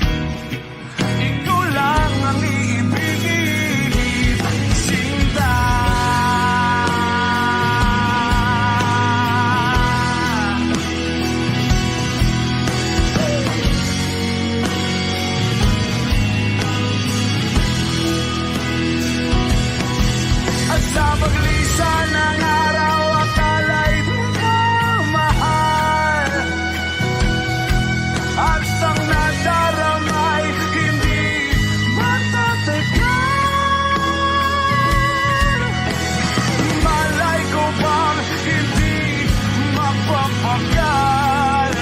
Ikaw lang ang iibigin. Sinta. At sa paglisan ng araw, akala'y di ka mahal. At ang nadaramay hindi matatagal. Malay ko bang hindi mapapagal.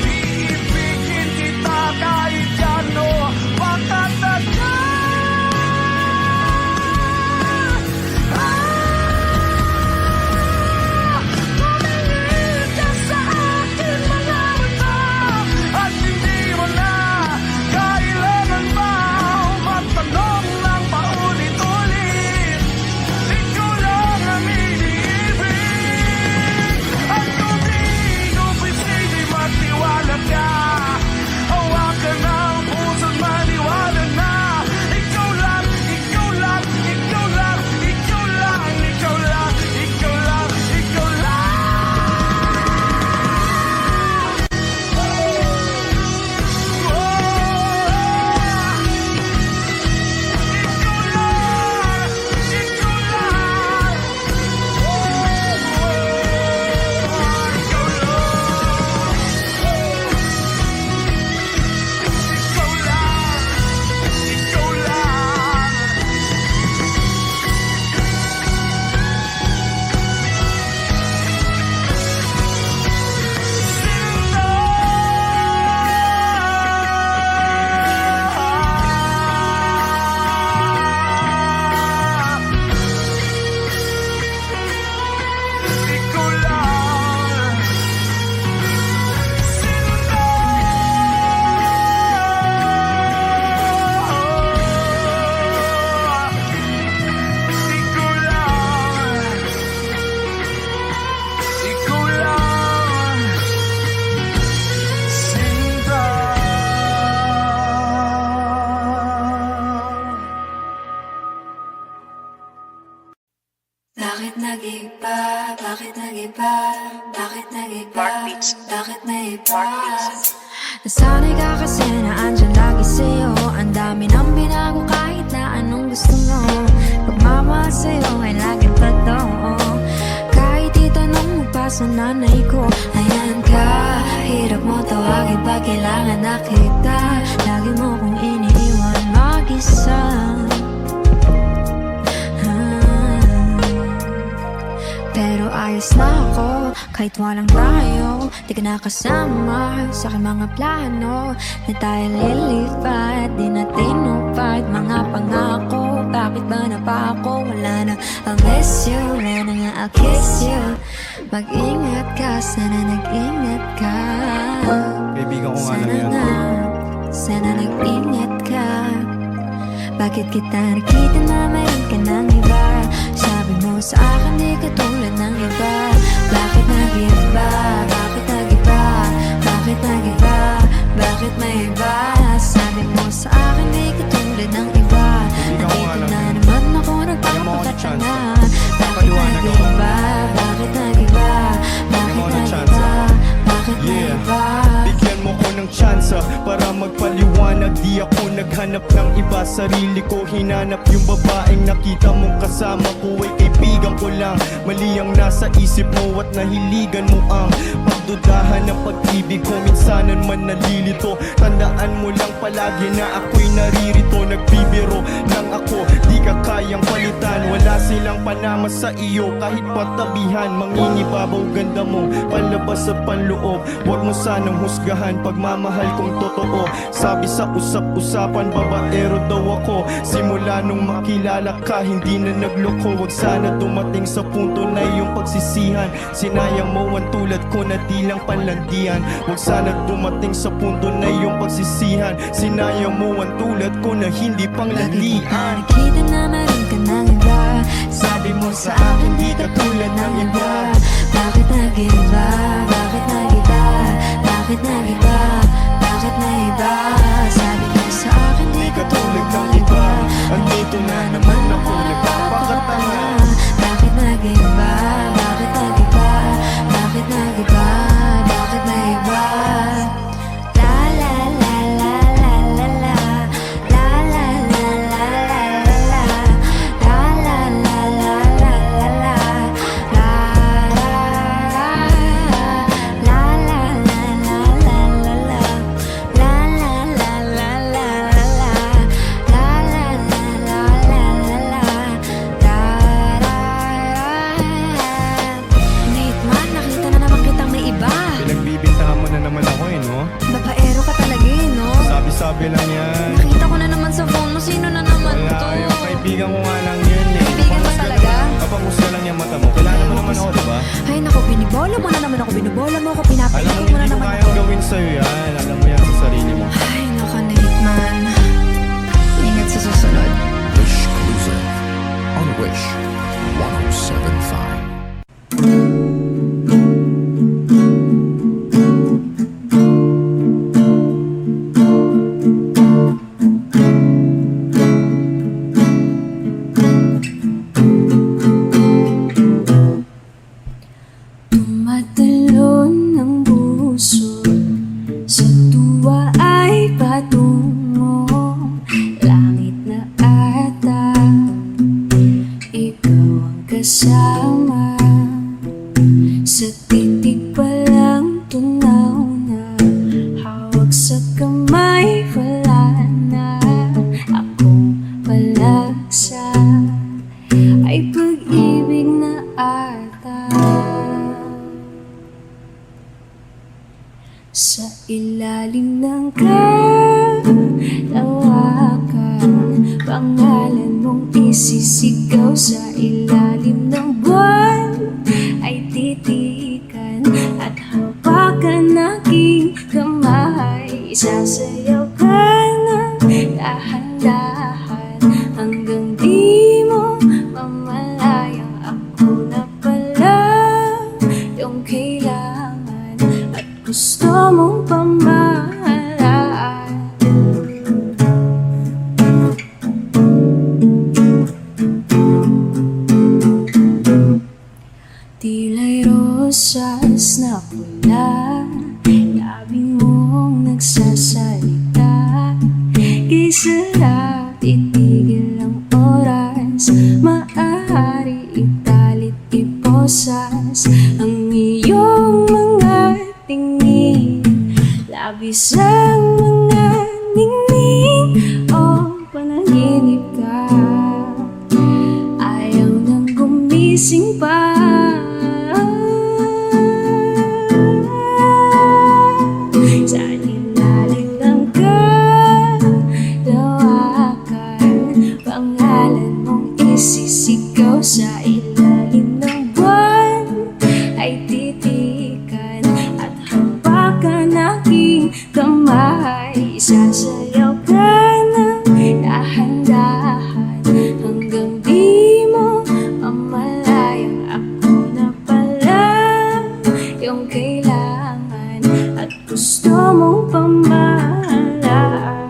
Iibigin kita kahit gano patatagal. Tumingin ka sa akin mga mata at hindi mo na kailangan pa matanong ng paulit-ulit. Ikaw lang ang iniibig. At kung di kumbinsi, di magtiwala ka. Hawakan ng puso't maniwala na ikaw lang, ikaw lang, ikaw lang, ikaw lang, ikaw lang, ikaw lang, ikaw lang. Bakit nag-iba? Bakit nag-iba? Bakit nag-iba? Bakit nag-iba? Nasanay ka kasi na andyan lagi sa'yo. Ang dami nang binago kahit na anong gusto mo. Pagmamahal sa'yo ay laging totoo. Kahit itanong mo pa sa nanay ko, ayan ka, hirap mo tawagin pag kailangan na kita. Lagi mo kong iniiwan mag-isa. Pero ayos na ako, kahit walang tayo. Di ka nakasama sa aking mga plano. Na tayo lilipat, di natin upad mga pangako. Bakit ba na pa ako? Wala na, I'll miss you. Wala na nga, I'll kiss you. Mag-ingat ka, sana nag-ingat ka. Kaibigan ko nga lang Sana yan. nga, sana nag-ingat ka. Bakit kita nakita na mayroon ka ng iba? Sabi mo sa akin di ka tulad ng iba. Bakit nag-iba? Bakit nag-iba? Bakit nag-iba? Bakit may iba? Sabi mo sa akin di ka tulad ng iba. Nandito na naman ako nagpapakatanga. Bakit naghanap ng iba. Sarili ko hinanap, yung babaeng nakita mong kasama ko ay kaibigan ko lang. Mali ang nasa isip mo at nahiligan mo ang pagdudahan ng pag-ibig ko. Minsanan man nalilito, tandaan mo lang palagi na ako'y naririto. Nagbibiro lang ako, di ka kayang palitan. Wala silang panama sa iyo kahit patabihan. Mangingibabaw ganda mo, palabas at panloob. Huwag mo sanang husgahan pagmamahal kong totoo. Sabi sa usap-usapan, babaero daw ako. Simula nung makilala ka, hindi na nagloko. Huwag sana dumating sa punto na iyong pagsisihan. Sinayang mo ang tulad ko na di lang panlandian. Huwag sana dumating sa punto na iyong pagsisihan. Sinayang mo ang tulad ko na hindi panglandian. Nakita na meron ka ng iba. Sabi mo sa akin di ka tulad ng iba. Bakit nag-iba? Bakit nag-iba? Bakit nag-iba? Bakit nag-iba? Sabi mo sa akin di ka tulad ng iba. Andito na naman ako nagpapakatanga. Bakit nag-iba? Bakit nag-iba? Bakit nag-iba? Bakit nag-iba? La la la la la la la. La la la la la la la. La la la la la la la. La la la la la la la la. La la la la la la la. La la la la la la la. Late man, nakita na naman kitang may iba. Pinagbibintangan mo na naman ako no? Babaero ka talaga no? Sabi-sabi lang yan. Nakita ko na naman sa phone mo, sino na naman Wala, to? yung kaibigan ko nga lang yun eh. Kaibigan mo talaga? Kapangusga lang yung mata mo. Kailangan mo naman ako, diba? Ay naku, binibola mo na naman ako, binubola mo ako, Alam pinapaiyak mo, mo na hindi ko naman kayang ako. gawin sa'yo yan. Alam mo yan sa sarili mo. Ay naku, Nate man. Ingat sa susunod. Wish Cruiser on Wish 1075. Tumatalon ng puso, sa tuwa ay patungo. Langit na ata, ikaw ang kasama. Sa titig pa lang tunaw na, hawak sa kamay wala na. Akong palaksa ay pag-ibig na ata. Sa ilalim ng kalawakan, pangalan mong isisigaw. Sa ilalim ng buwan ay titikan at hawakan aking kamay. Sasayaw ka ng dahan-dahan hanggang di mo mamalayang ako na pala yung kailangan at gusto mong pamahalaan. Tila'y rosas na pula, labing mong nagsasalita. Kay sarap itigil ang oras, maaari italit iposas ang iyong mga tingin. Labis ang mga ningning o panaginip ka, ayaw nang gumising pa. Sa ilalim ng kalawakan, pangalan mong isisigaw. Sa ilalim ng buwan ay titikan at hawakan aking kamay. Sasayaw ka ng dahan-dahan hanggang di mo mamalayang ako na pala yung kailangan at gusto mong pamahalaan.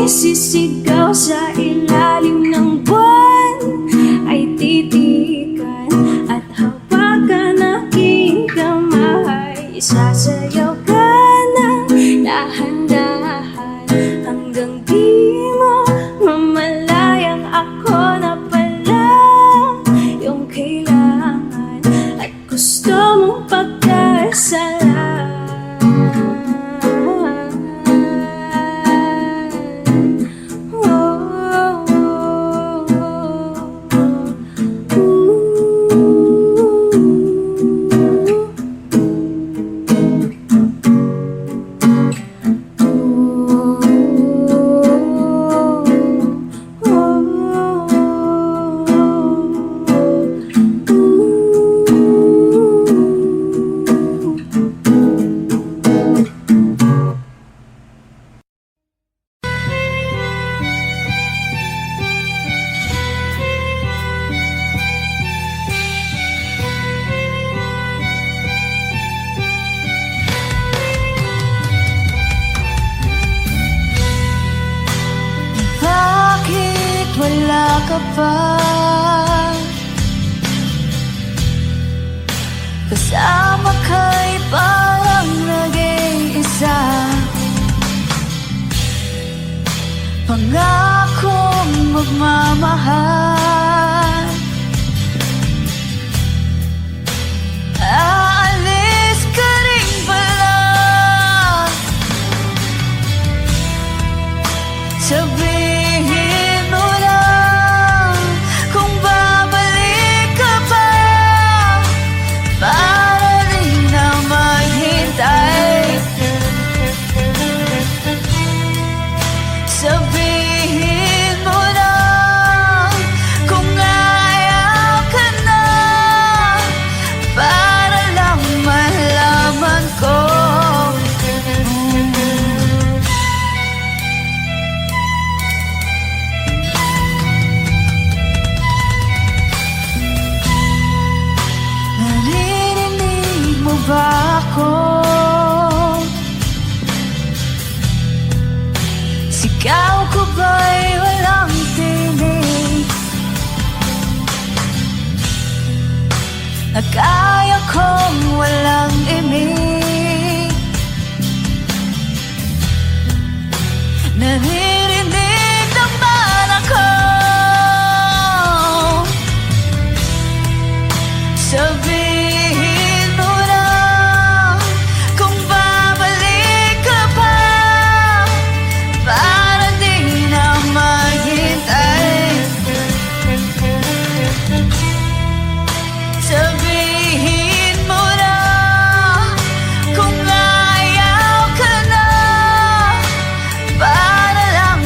sisigaw sa ilalim ng buwan ay titikan at hawakan aking kamay. Sasayaw ka ng dahan-dahan hanggang di mo mamalayang ako na pala yung kailangan at gusto mong pagkasalan. Bakit wala ka pa? Kasama ka'y parang nag-iisa. Pangakong magmamahal. Aalis ka rin pala. Sabihin mo lang kung babalik ka pa para rin na maghintay. Sabihin mo lang kung ayaw ka na para lang malaman ko. Naririnig mo ba ako? Sigaw ko ba'y walang tinig? Na kaya kong walang imig? Naririnig naman ako. Sabihin mo lang kung babalik ka pa para di na maghintay. Sabihin mo lang kung ayaw ka na para lang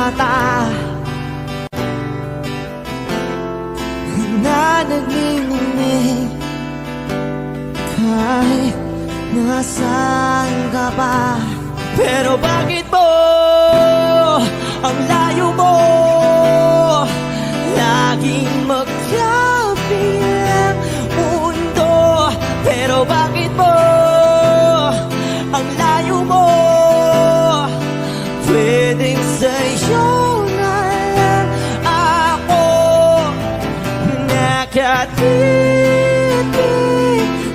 mata na nagniningning kahit nasaan ka pa. Pero bakit mo ang layo mo laging magkabilang mundo? Pero bakit mo ang layo mo pwedeng sa'yo na lang ako nakatitig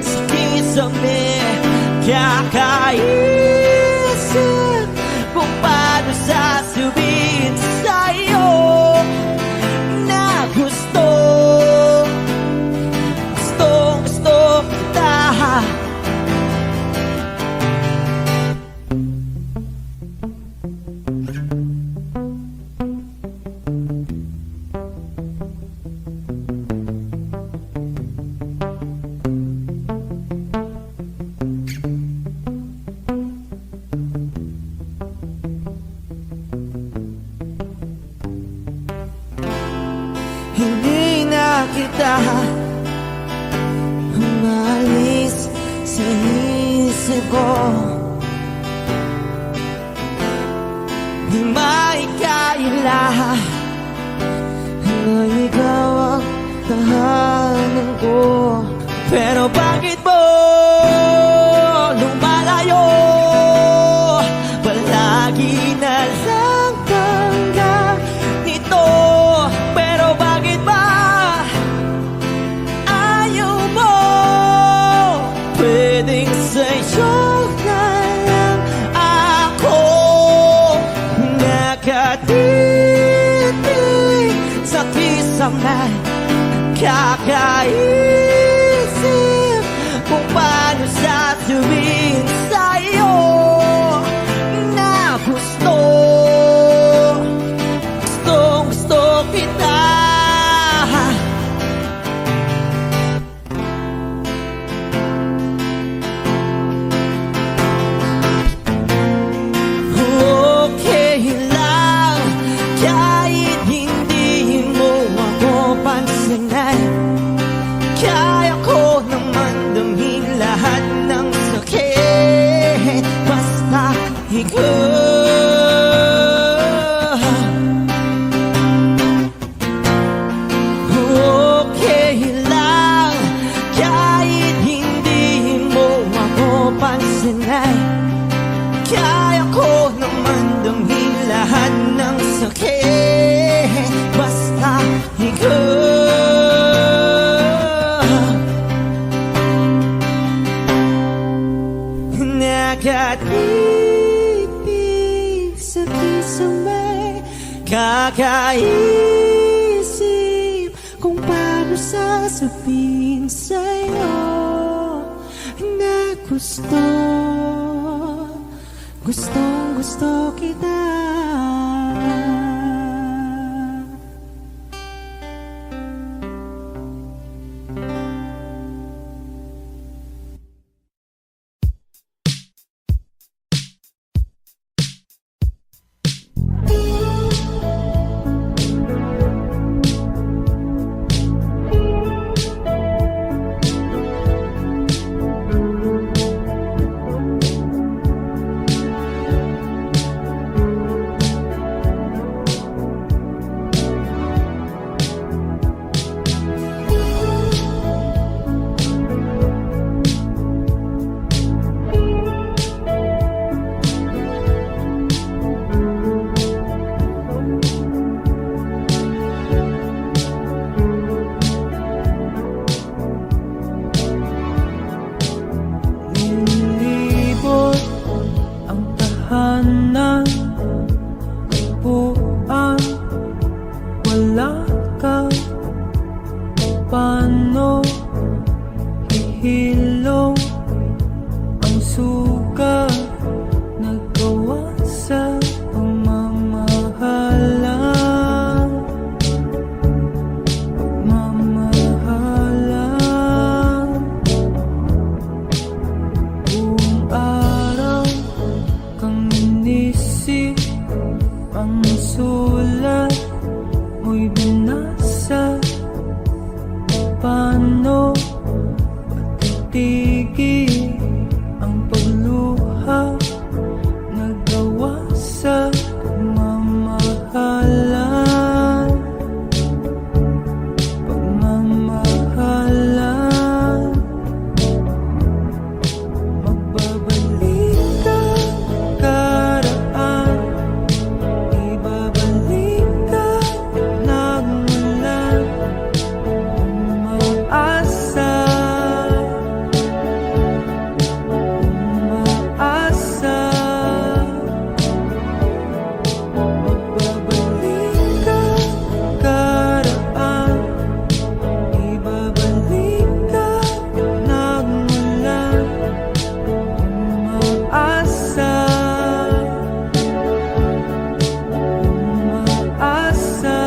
sa kisame, kakaisip kung paano sasabihin sa'yo na gusto kita. Hindi na kita umalis sa isip ko. Di maikaila na ikaw ang tahanan ko. Pero bakit mo lumalayo? Palagi na lang tangga nito. Pero bakit ba ayaw mo? Pwedeng sa'yo na lang ako nakatitig sa kisame, kakaisip kung paano sasabihin sa'yo na gusto kita. Okay lang kahit hindi mo ako pansinin. Kaya ko naman damhin lahat ng sakit basta ikaw. Okay lang kahit hindi mo ako pansinin. Kaya ko naman damhin lahat ng sakit basta ikaw. Nakatitig sa kisame, kakaisip kung paano sasabihin sa'yo na gusto kita. matigil ang pagluha, nagawa sa pagmamahalan, pagmamahalan. Magbabalik ang karaan, ibabalik ang nagmulan, umaasa, umaasa. Magbabalik ang karaan, ibabalik ang nagmulan, umaasa, umaasa.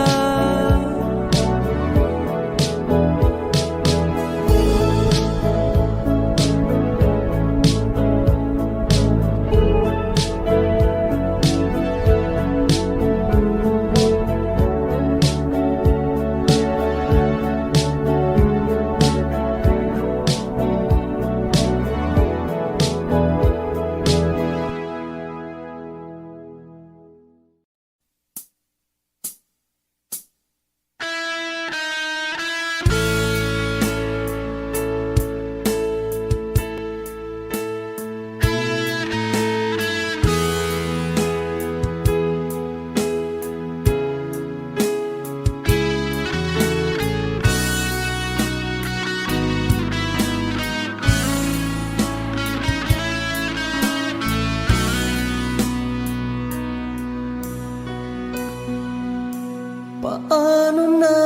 Paano na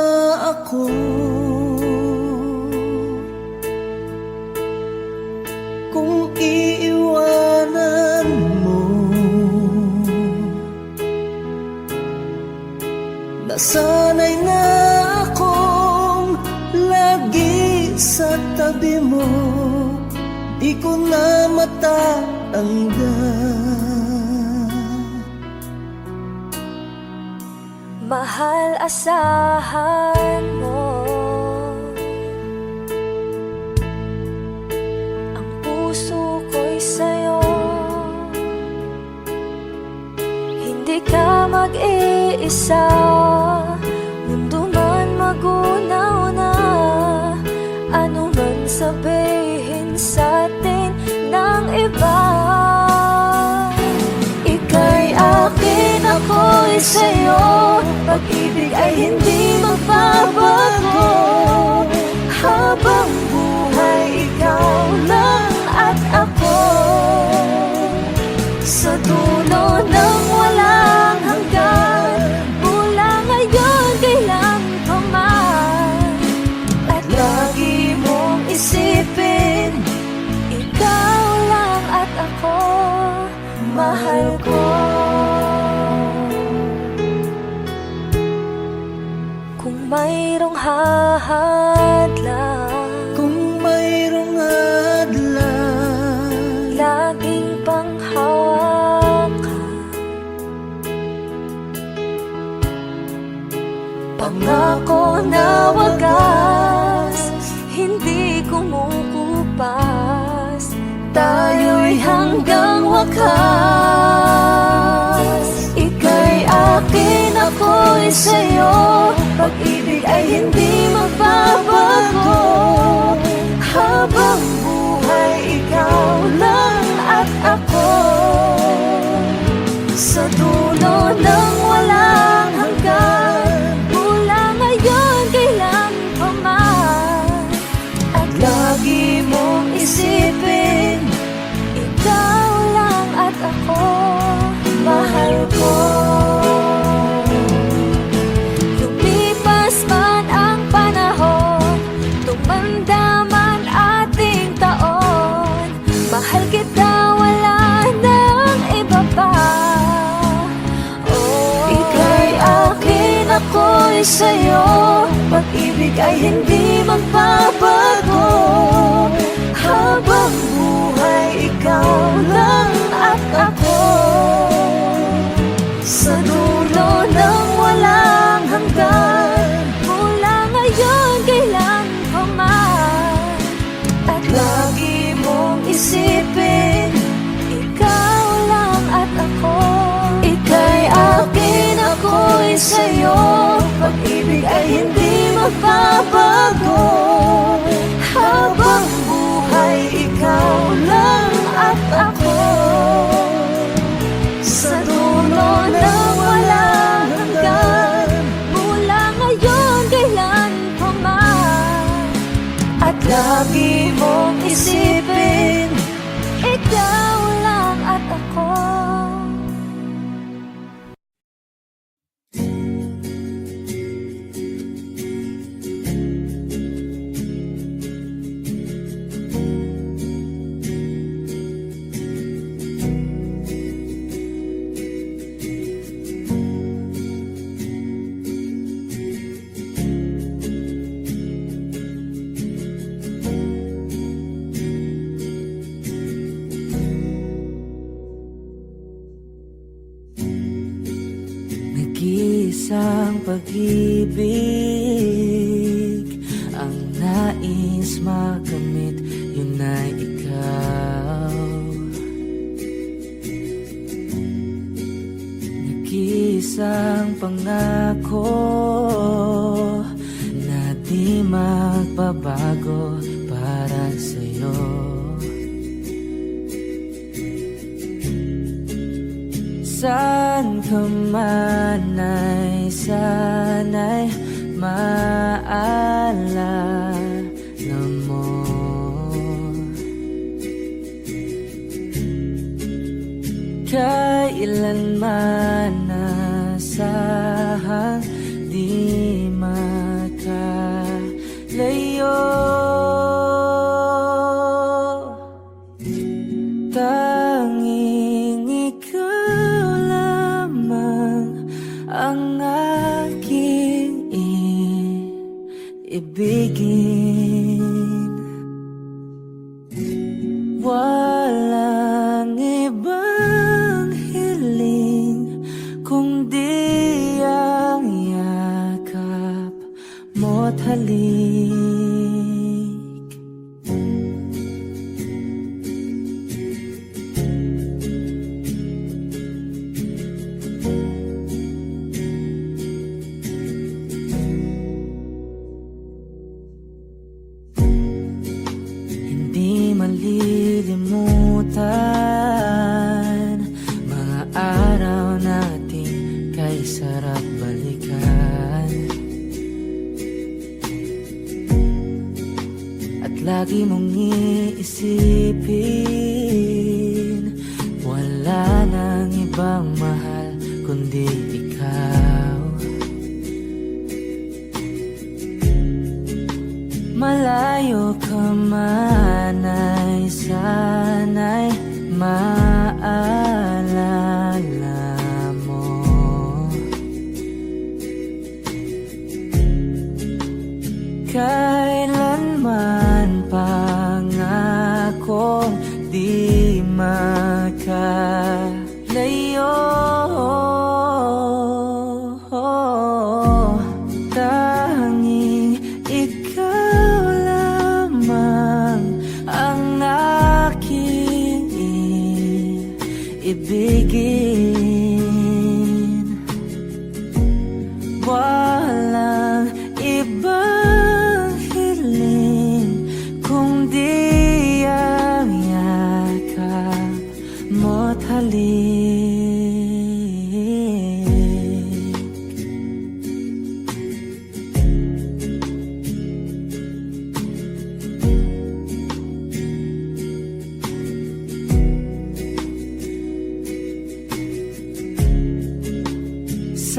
ako kung iiwanan mo? Nasanay na akong lagi sa tabi mo, di ko na matatanggal. Mahal, asahan mo ang puso ko'y sa'yo. Hindi ka mag-iisa, mundo man magunaw na, ano man sabihin sa'tin ng iba. Ika'y akin, ako'y sa'yo, pag-ibig ay hindi magbabago. Habang buhay, ikaw lang at ako. Sa dulo ng walang hanggan, mula ngayon kailan pa man. At lagi mong isipin, ikaw lang at ako, mahal ko. Kung mayroong hahadlang, Kung mayroong hadlang, laging panghawakan, pangako na wagas, hindi kumukupas, tayo'y hanggang wakas. Ika'y akin, ako'y sa'yo, pag-ibig ay hindi magbabago. Habang buhay, ikaw lang at ako. Sa dulo ng walang hanggan, mula ngayon kailan pa man. At lagi mong isipin, ikaw lang at ako, mahal ko. Lumipas man ang panahon, tumanda man ating taon, mahal kita, wala nang iba pa. Ika'y akin, ako'y sa'yo, pag-ibig ay hindi magbabago. Habang buhay, ikaw lang at ako. Sa dulo ng walang hanggan, mula ngayon kailan pa man. At lagi mong isipin, ikaw lang at ako. Ika'y akin, ako'y sa'yo. Pag-ibig ay hindi magbabago. Habang buhay, ikaw lang at ako. Sa dulo ng walang hanggan, mula ngayon kailan pa man. At lagi mong isipin, ikaw lang at ako. Nag-iisang pag-ibig ang nais makamit, yun ay ikaw. Nag-iisang pangako na di magbabago para sa'yo. Saan ka man ay sana'y maalala mo. Kailanman nasahang di makalayo. Tanging ikaw lamang ang aking ibigin. Walang ibang hiling kundi ang yakap mo't halik. Hindi malilimutan mga araw natin kay sarap balikan. At lagi mong iisipin, wala nang ibang mahal kundi ikaw. Malayo ka man ay sana'y maalala mo. Kailanman pangakong di makalayo. Tanging ikaw lamang ang aking ibigin. Walang ibang hiling kundi ang yakap mo't halik.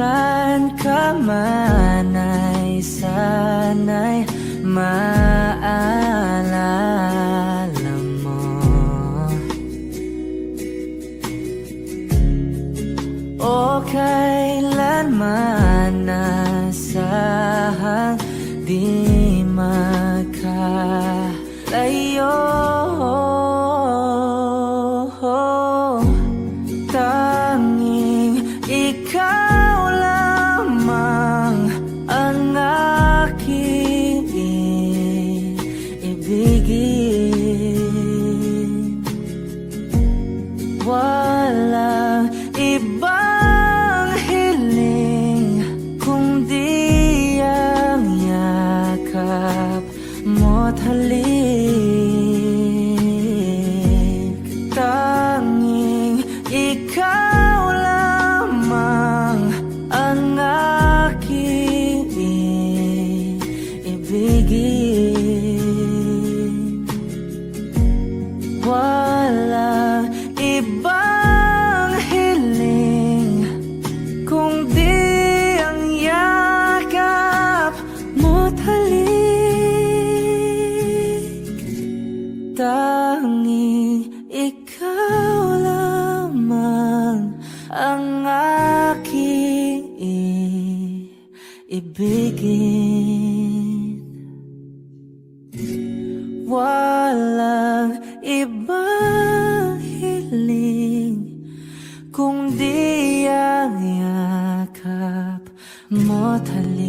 Saan ka man ay sana'y maalala mo. O kailanman nasahang di makalayo. Tanging ikaw lamang ang aking ibigin. Walang ibang hiling kung di ang yakap mo't halik. Tanging ikaw lamang ang aking ibigin. Walang ibang hiling kung di ang yakap mo't halik.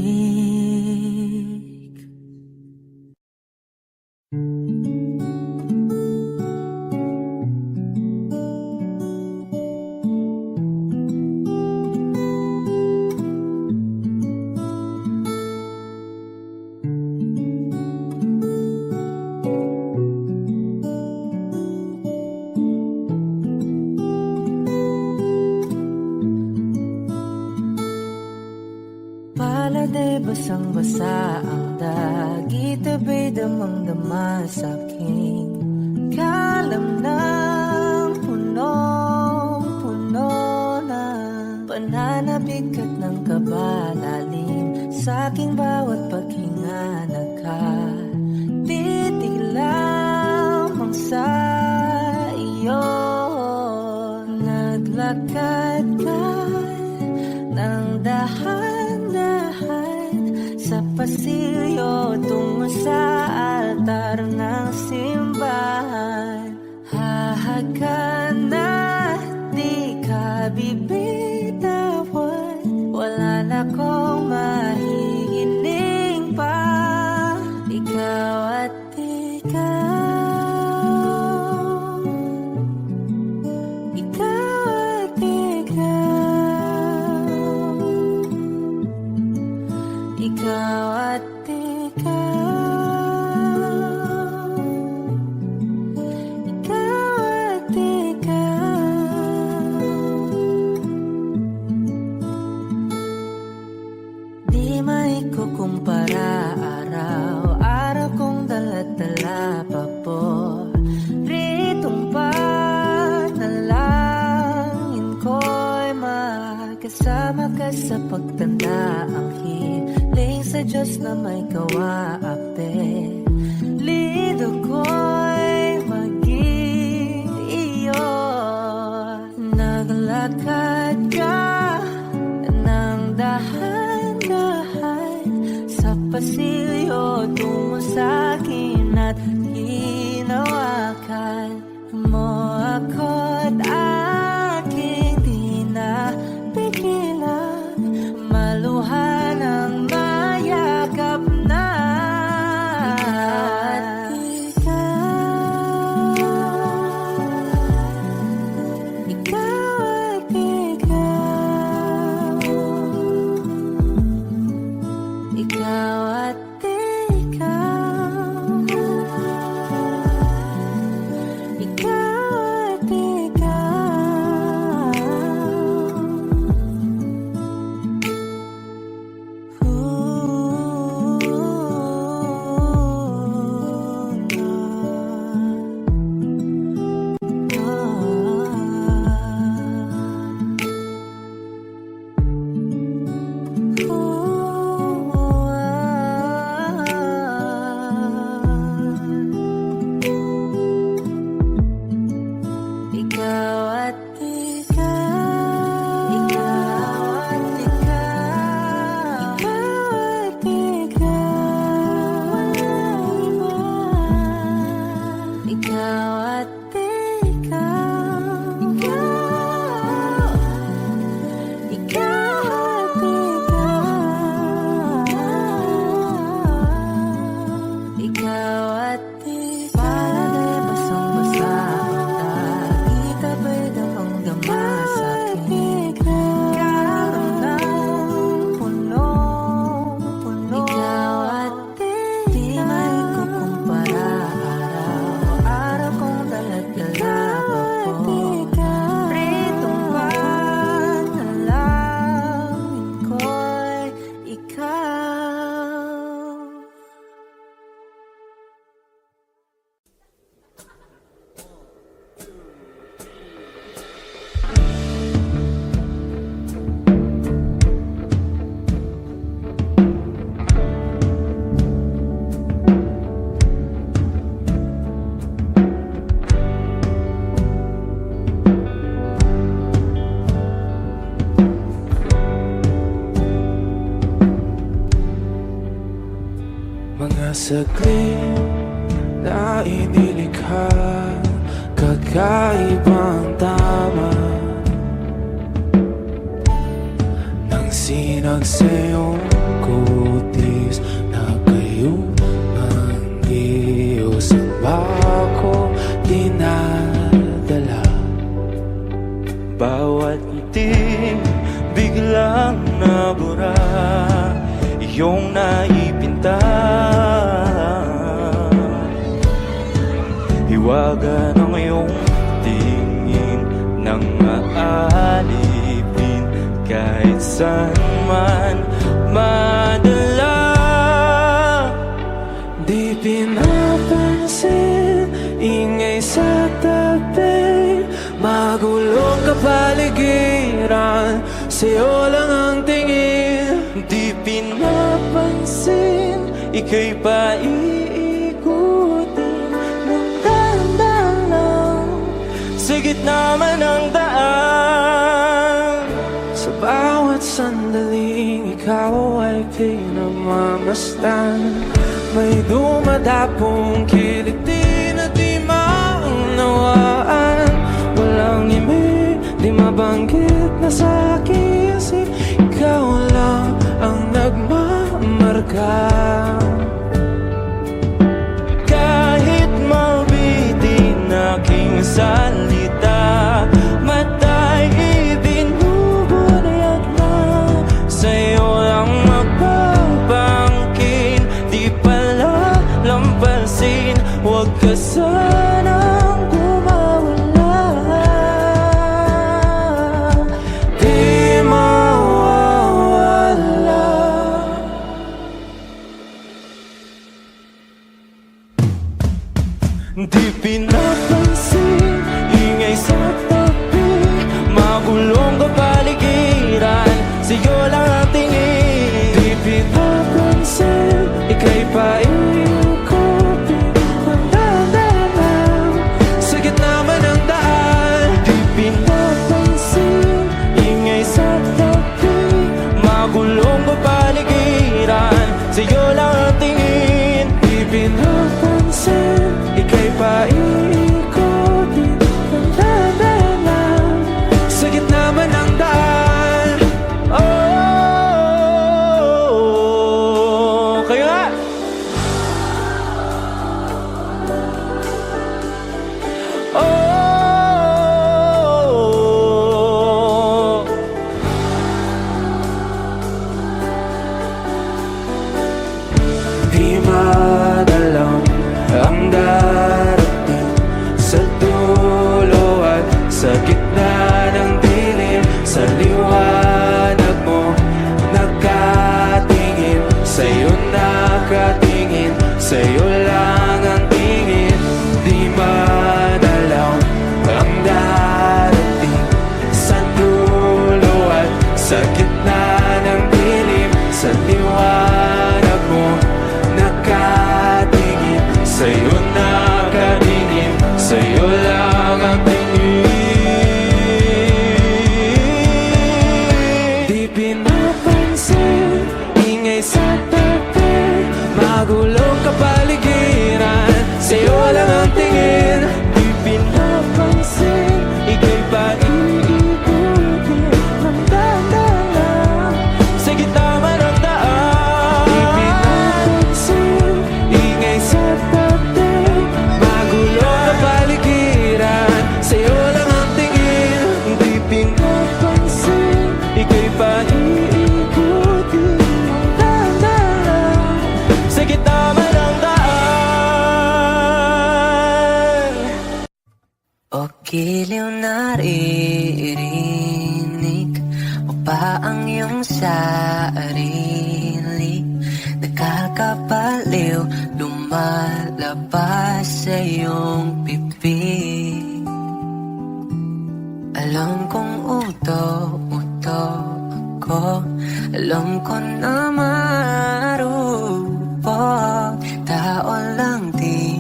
Pala'y basang-basa ang dagit, abay damang-dama sa aking kalam ng punong-puno na pananabik at ng kabalalim sa aking bawat paghinga. Nakatitig lamang sa iyo, naglakad ka ng dahan-dahan sa pasilyo tungo sa altar ng simbahan. Hahagan at di ka bibitawan, wala na kong mahihiling pa. Ikaw at ikaw, ikaw at ikaw, ikaw at ikaw, ikaw at ikaw. Di maikukumpara, araw-araw kong dala-dala pa po ritong panalangin ko'y magkasama ka sa pagtanda. Ang hiling sa Diyos na may kawaapte, lido ko'y maging iyo. Naglakad ka ng dahan-dahan sa pasilyo tungo sa akin at hinawakan mo ako't aking di napigilan, maluhan ang mayakap na saglit na inilikha, kakaibang tama nang sinag sa iyong kutis na kayong Diyos ang bako dinadala. Bawat itim biglang nabura, iyong naipinta. Hiwaga ng iyong tingin nang maalipin kahit saan man madala. Di pinapansin, ingay sa tabi, magulong kapaligiran, sa'yo lang ang tingin. Di pinapansin, ika'y paiikutin ng dahan-dahan lang sa gitna man ng daan. Sa bawat sandaling ikaw ay pinagmamasdan, may dumadapong kiliti na di maunawaan. Walang ibig, di mabanggit na sa aking isip, ikaw lang ang nagmamarka. Kahit mabitin aking salita, matay ibinubunayag na, sa'yo lang magpapangkin. Di pala lampasin, huwag ka sanang kumawala. Di mawawala. Di pinapansin, ingay sa tabi, magulong kapaligiran, sa'yo lang ang tingin. Di pinapansin, ika'y paiikutin ng dahan-dahan sa gitna man ng daan. Di pinapansin, ingay sa tabi, magulong kapaligiran, sa'yo lang ang tingin. Di pinapansin, ika'y paiikutin ng dahan-dahan sa gitna man ng daan. Oh, kaya oh, di madalam ang darating sa dulo at sa gitna ng dilim. Sa liwanag mo nakatingin, sa'yo nakatingin, sa'yo lang ang tingin. Di madalaw ang darating sa dulo at sa gitna ng dilim. Sa liwanag mo nakatingin, sa'yo nakatingin, sa'yo lang ang tingin. Di pinapansin, ingay sa tabi, magulong kapaligiran, sa'yo lang ang tingin. Di pinapansin, ika'y paiikutin ng dahan-dahan sa gitna man ng daan. Di pinapansin, ingay sa tabi, magulong kapaligiran, sa'yo lang ang tingin. Di pinapansin, ika'y paiikutin ng dahan-dahan sa gitna man ng daan. O giliw naririnig mo pa ang iyong sarili, nakakabaliw, lumalabas sa iyong bibig. Alam kong uto-uto ako, alam ko na marupok, tao lang din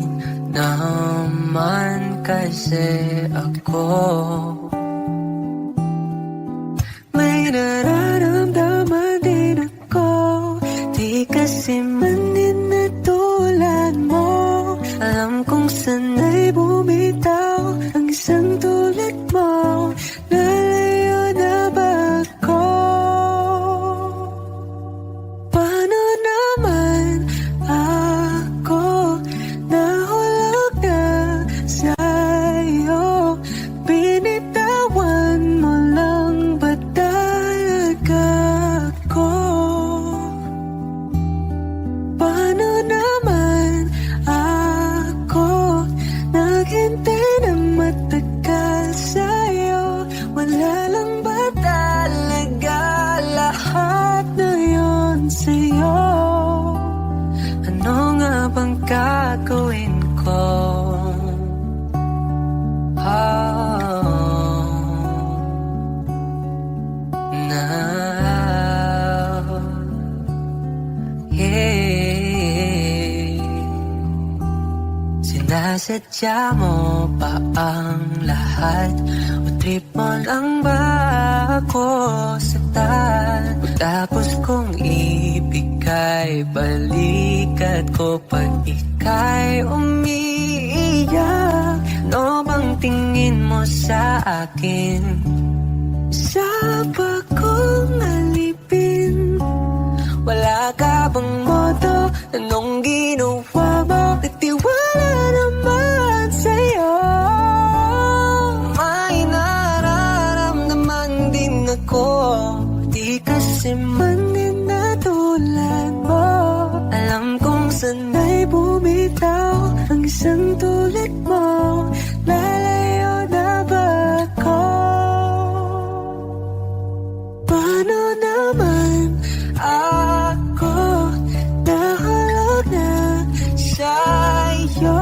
naman kasi ako. May nararamdaman din ako, di kasi man din natulad matagal sa'yo? Wala lang ba talaga lahat na yun sa'yo? Ano nga bang gagawin ko? Now, yeah. Sinasadya mo ba ang lahat? O trip mo lang ba ako saktan? Tapos kong ibigay, balikat ko pag ika'y umiiyak. Ano bang tingin mo sa akin? Sa bagong alipin, wala ka bang modo? Anong ginawa mo? Nagtiwala naman sa'yo. May nararamdaman din ako, di kasi man din na tulad mo. Alam kong sana'y bumitaw ang isang tulad mo. Lalayo na ba ako? Paano naman ako nahulog na sa'yo?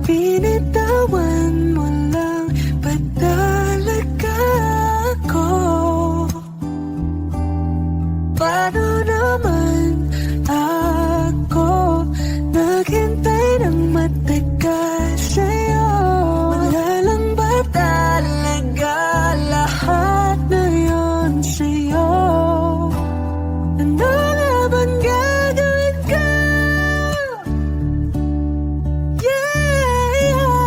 Binitawan mo lang ba talaga ako? Paano naman ako naghintay ng matagal sa'yo? Wala lang ba talaga lahat na yun sa'yo? Ano nga bang gagawin ko? Yeah, yeah.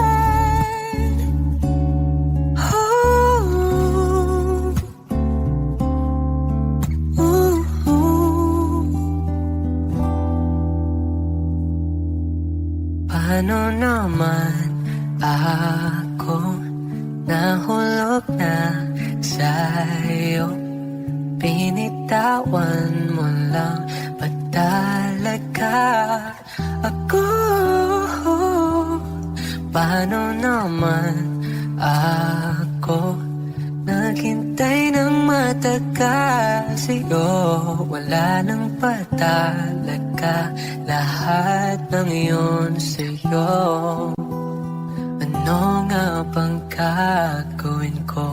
Paano naman ako nahulog na sa'yo? Pinitawan mo lang ba talaga ako? Paano naman ako naghintay ng matagal sa'yo? Wala nang ba talaga lahat ng iyon sa'yo? Ano nga bang gagawin ko?